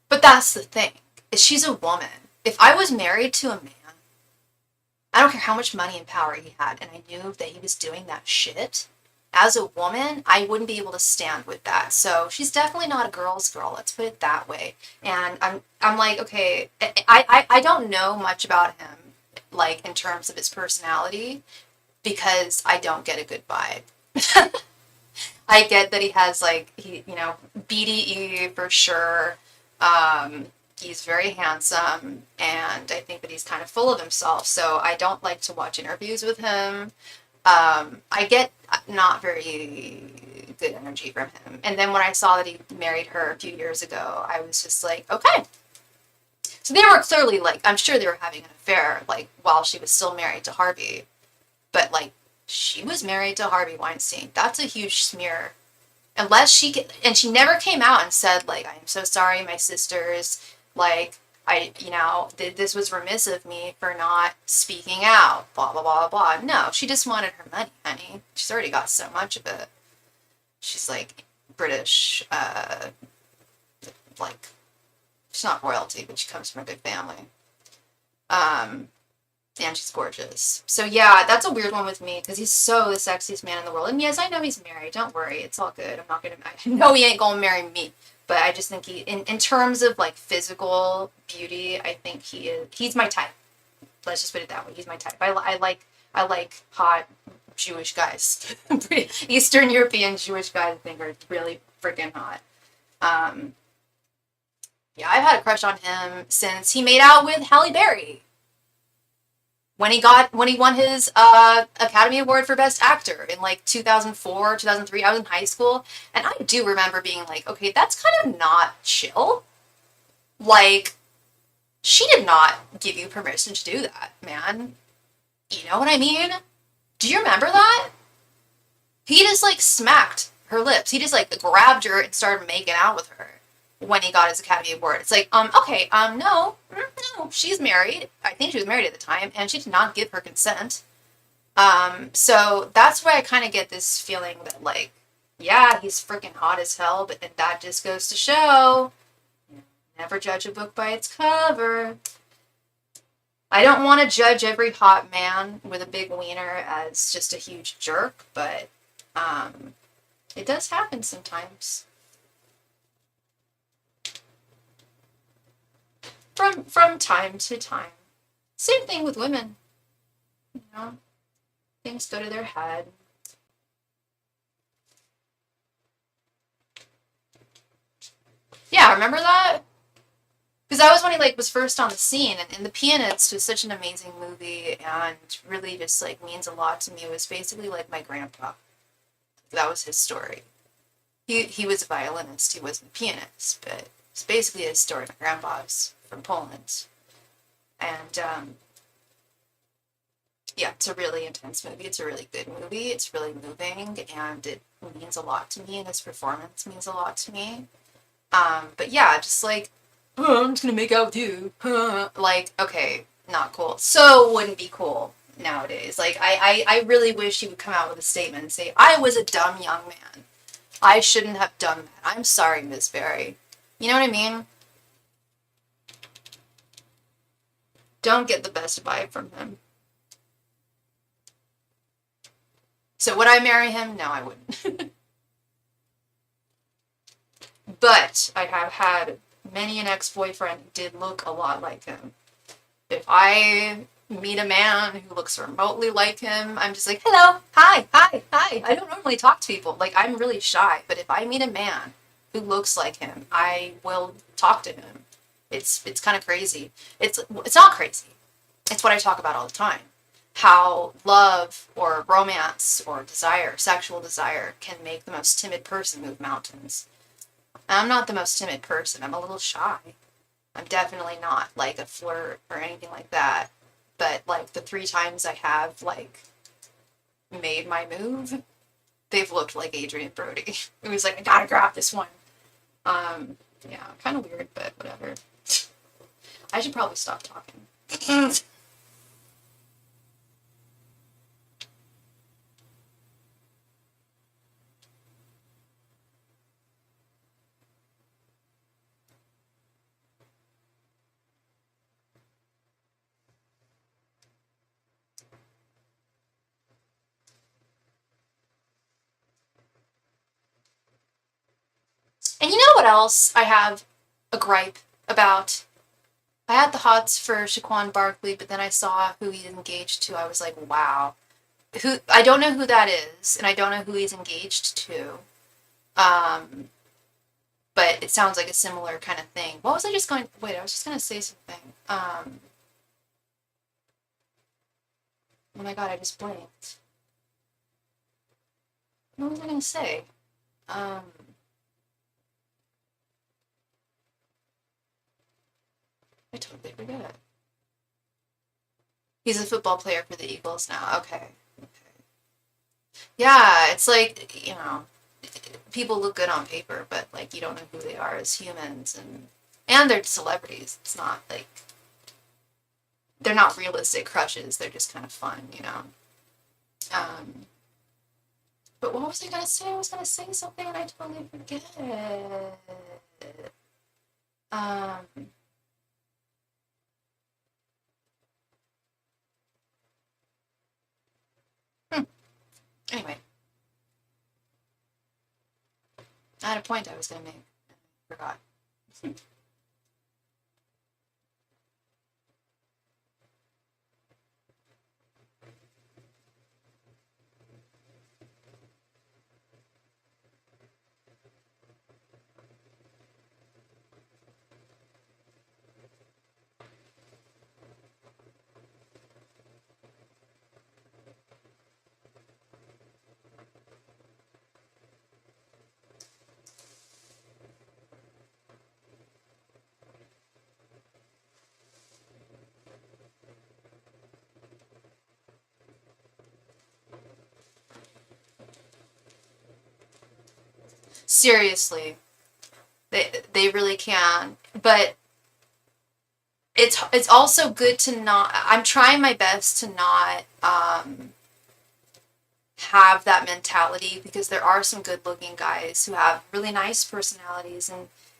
Speaker 1: But that's the thing, is she's a woman. If I was married to a man, I don't care how much money and power he had, and I knew that he was doing that shit, as a woman, I wouldn't be able to stand with that. So she's definitely not a girl's girl, let's put it that way. And I'm like, okay, I don't know much about him, like, in terms of his personality, because I don't get a good vibe. I get that he has, like, BDE for sure. He's very handsome, and I think that he's kind of full of himself, so I don't like to watch interviews with him. I get not very good energy from him. And then when I saw that he married her a few years ago, I was just like, okay. So they were clearly, like, I'm sure they were having an affair, like, while she was still married to Harvey. But, like, she was married to Harvey Weinstein. That's a huge smear. Unless and she never came out and said, like, I'm so sorry, my sisters, like, this was remiss of me for not speaking out, blah, blah, blah, blah. No, she just wanted her money, honey. She's already got so much of it. She's like British, like, she's not royalty, but she comes from a good family. And she's gorgeous. So yeah, that's a weird one with me because he's so the sexiest man in the world. And yes, I know he's married. Don't worry, it's all good. I'm not gonna. I know he ain't gonna marry me. But I just think in terms of like physical beauty, I think he's my type. Let's just put it that way. He's my type. I like hot Jewish guys. Eastern European Jewish guys, I think, are really freaking hot. Yeah, I've had a crush on him since he made out with Halle Berry. When he won his Academy Award for Best Actor in like 2004, 2003, I was in high school, and I do remember being like, okay, that's kind of not chill. Like, she did not give you permission to do that, man. You know what I mean? Do you remember that? He just like smacked her lips. He just like grabbed her and started making out with her when he got his Academy Award. It's like, okay, no, she's married. I think she was married at the time, and she did not give her consent. So that's why I kind of get this feeling that, like, yeah, he's freaking hot as hell, but that just goes to show, never judge a book by its cover. I don't want to judge every hot man with a big wiener as just a huge jerk, but it does happen sometimes. From time to time. Same thing with women. You know, things go to their head. Yeah, remember that? Because that was when he like was first on the scene, and The Pianist was such an amazing movie, and really just like means a lot to me. It was basically like my grandpa. That was his story. He was a violinist. He wasn't a pianist, but it's basically his story. My grandpa's from Poland, and yeah, it's a really intense movie. It's a really good movie. It's really moving, and it means a lot to me, and his performance means a lot to me. But yeah, just like, oh, I'm just gonna make out with you. Like, okay, not cool. So wouldn't be cool nowadays. Like, I really wish he would come out with a statement and say, I was a dumb young man. I shouldn't have done that. I'm sorry, Miss Berry. You know what I mean? Don't get the best vibe from him. So would I marry him? No, I wouldn't. But I have had many an ex-boyfriend who did look a lot like him. If I meet a man who looks remotely like him, I'm just like, hello, hi, hi, hi. I don't normally talk to people. Like, I'm really shy. But if I meet a man who looks like him, I will talk to him. It's kind of crazy. It's not crazy. It's what I talk about all the time. How love or romance or desire, sexual desire, can make the most timid person move mountains. I'm not the most timid person. I'm a little shy. I'm definitely not like a flirt or anything like that. But like the 3 times I have like made my move, they've looked like Adrian Brody. It was like, I gotta grab this one. Yeah, kind of weird, but whatever. I should probably stop talking. And you know what else I have a gripe about? I had the hots for Shaquan Barkley, but then I saw who he's engaged to. I was like, wow. I don't know who that is, and I don't know who he's engaged to. But it sounds like a similar kind of thing. What was I just going? Wait, I was just going to say something. Oh my god, I just blanked. What was I going to say? I totally forget. He's a football player for the Eagles now. Okay. Yeah, it's like, people look good on paper, but like you don't know who they are as humans, and And they're celebrities. It's not like, they're not realistic crushes. They're just kind of fun, you know. But what was I gonna say? I was gonna say something and I totally forget. Um, hmm. Anyway, I had a point I was gonna make. I forgot. Seriously, they really can. But it's also good to not. I'm trying my best to not have that mentality, because there are some good looking guys who have really nice personalities,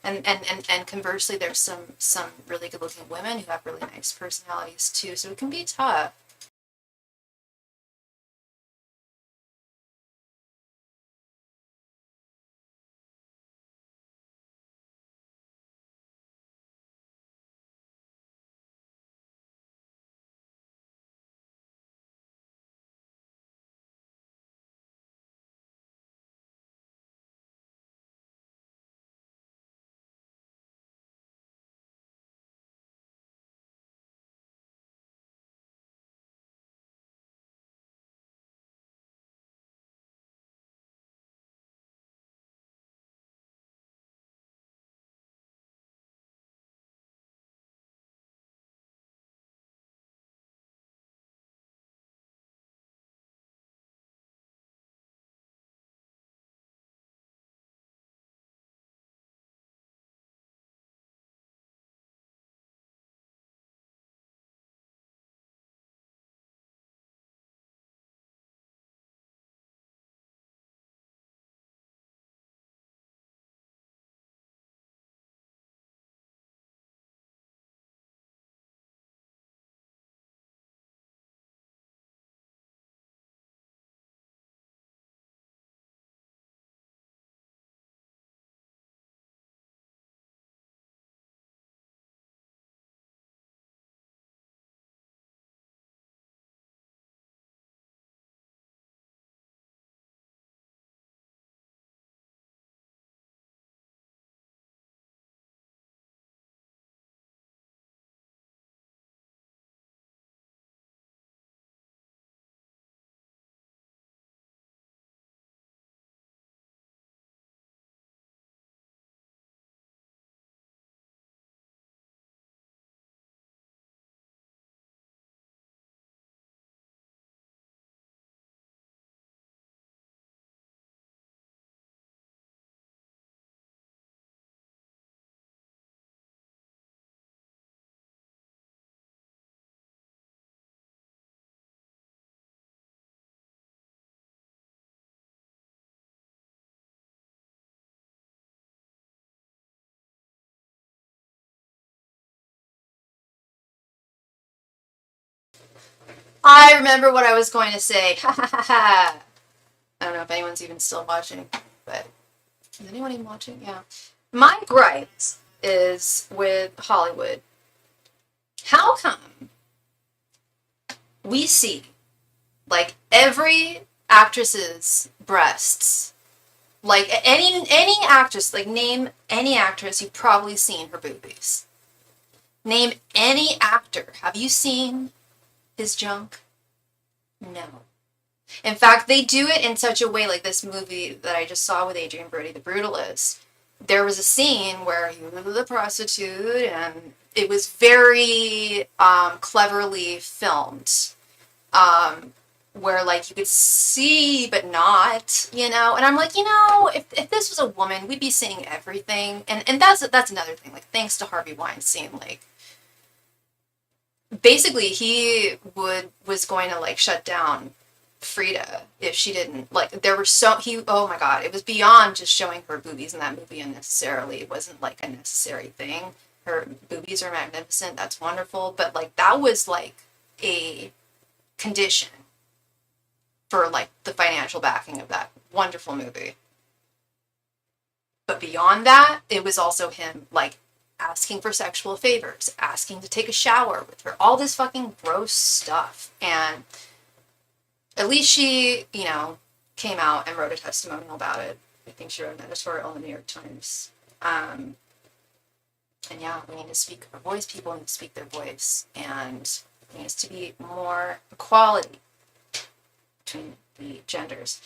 Speaker 1: and conversely there's some really good looking women who have really nice personalities too, so it can be tough. I remember what I was going to say. I don't know if anyone's even still watching, but is anyone even watching? Yeah. My gripe is with Hollywood. How come we see, like, every actress's breasts? Like, any actress, like, name any actress, you've probably seen her boobies. Name any actor. Have you seen his junk? No. In fact, they do it in such a way, like this movie that I just saw with Adrian Brody, The Brutalist. There was a scene where he was a prostitute, and it was very cleverly filmed. Um, where like you could see but not, you know. And I'm like, you know, if this was a woman, we'd be seeing everything. And that's another thing. Like, thanks to Harvey Weinstein, like basically he was going to like shut down Frida if she didn't, like, there were so he oh my god, it was beyond just showing her boobies in that movie unnecessarily. It wasn't like a necessary thing. Her boobies are magnificent, that's wonderful, but like that was like a condition for like the financial backing of that wonderful movie. But beyond that, it was also him like asking for sexual favors, asking to take a shower with her, all this fucking gross stuff. And at least she, you know, came out and wrote a testimonial about it. I think she wrote an editorial in the New York Times. And yeah, we need to speak our voice. People need to speak their voice. And there needs to be more equality between the genders.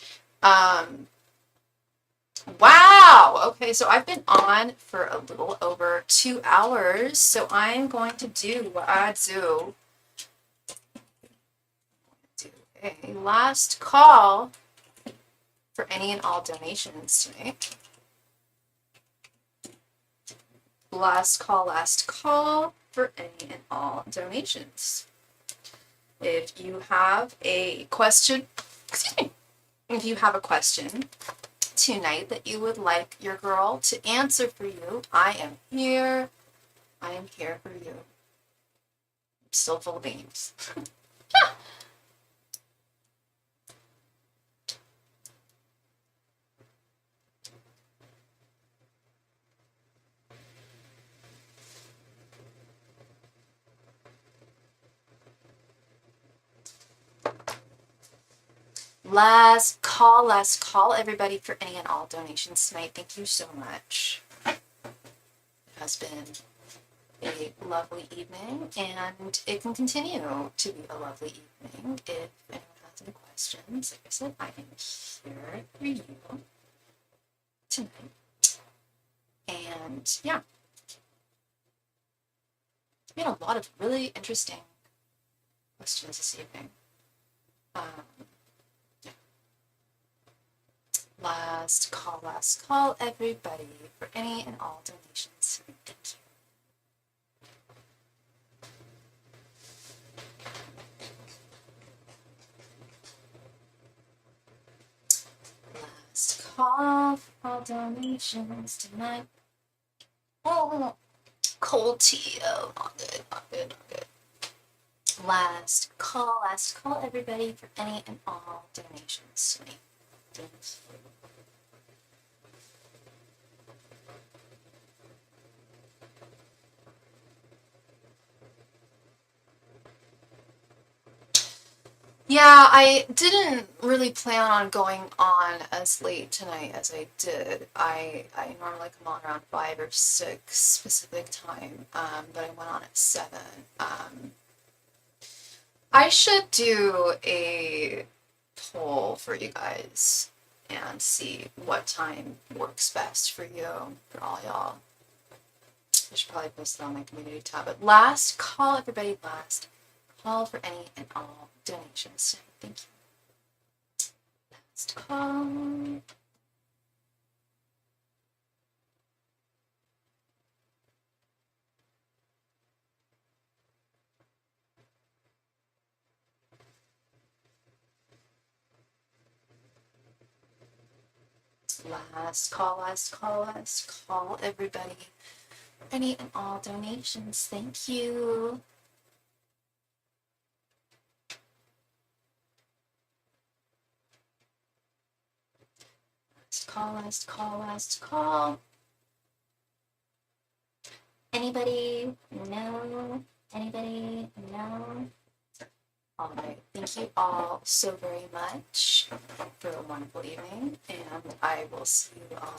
Speaker 1: Wow! Okay, so I've been on for a little over 2 hours, so I'm going to do what I do. A last call for any and all donations tonight. Last call for any and all donations. If you have a question, if you have a question tonight that you would like your girl to answer for you, I am here. I am here for you. I'm still full of beans. Last call, everybody, for any and all donations tonight. Thank you so much. It has been a lovely evening, and it can continue to be a lovely evening. If anyone has any questions, like I said, I am here for you tonight. And yeah, we had a lot of really interesting questions this evening. Last call, everybody, for any and all donations. Thank you. Last call for all donations tonight. Oh, cold tea. Oh, not good, not good, not good. Last call, everybody, for any and all donations tonight. Yeah, I didn't really plan on going on as late tonight as I did. I normally come on around 5 or 6 Pacific time, but I went on at 7. I should do a poll for you guys and see what time works best for you, for all y'all. I should probably post it on my community tab. But last call, everybody, last call for any and all donations. Thank you. Last call. Last call, everybody. Any and all donations. Thank you. Last call. Anybody? No? Anybody? No? All right. Thank you all so very much for a wonderful evening, and I will see you all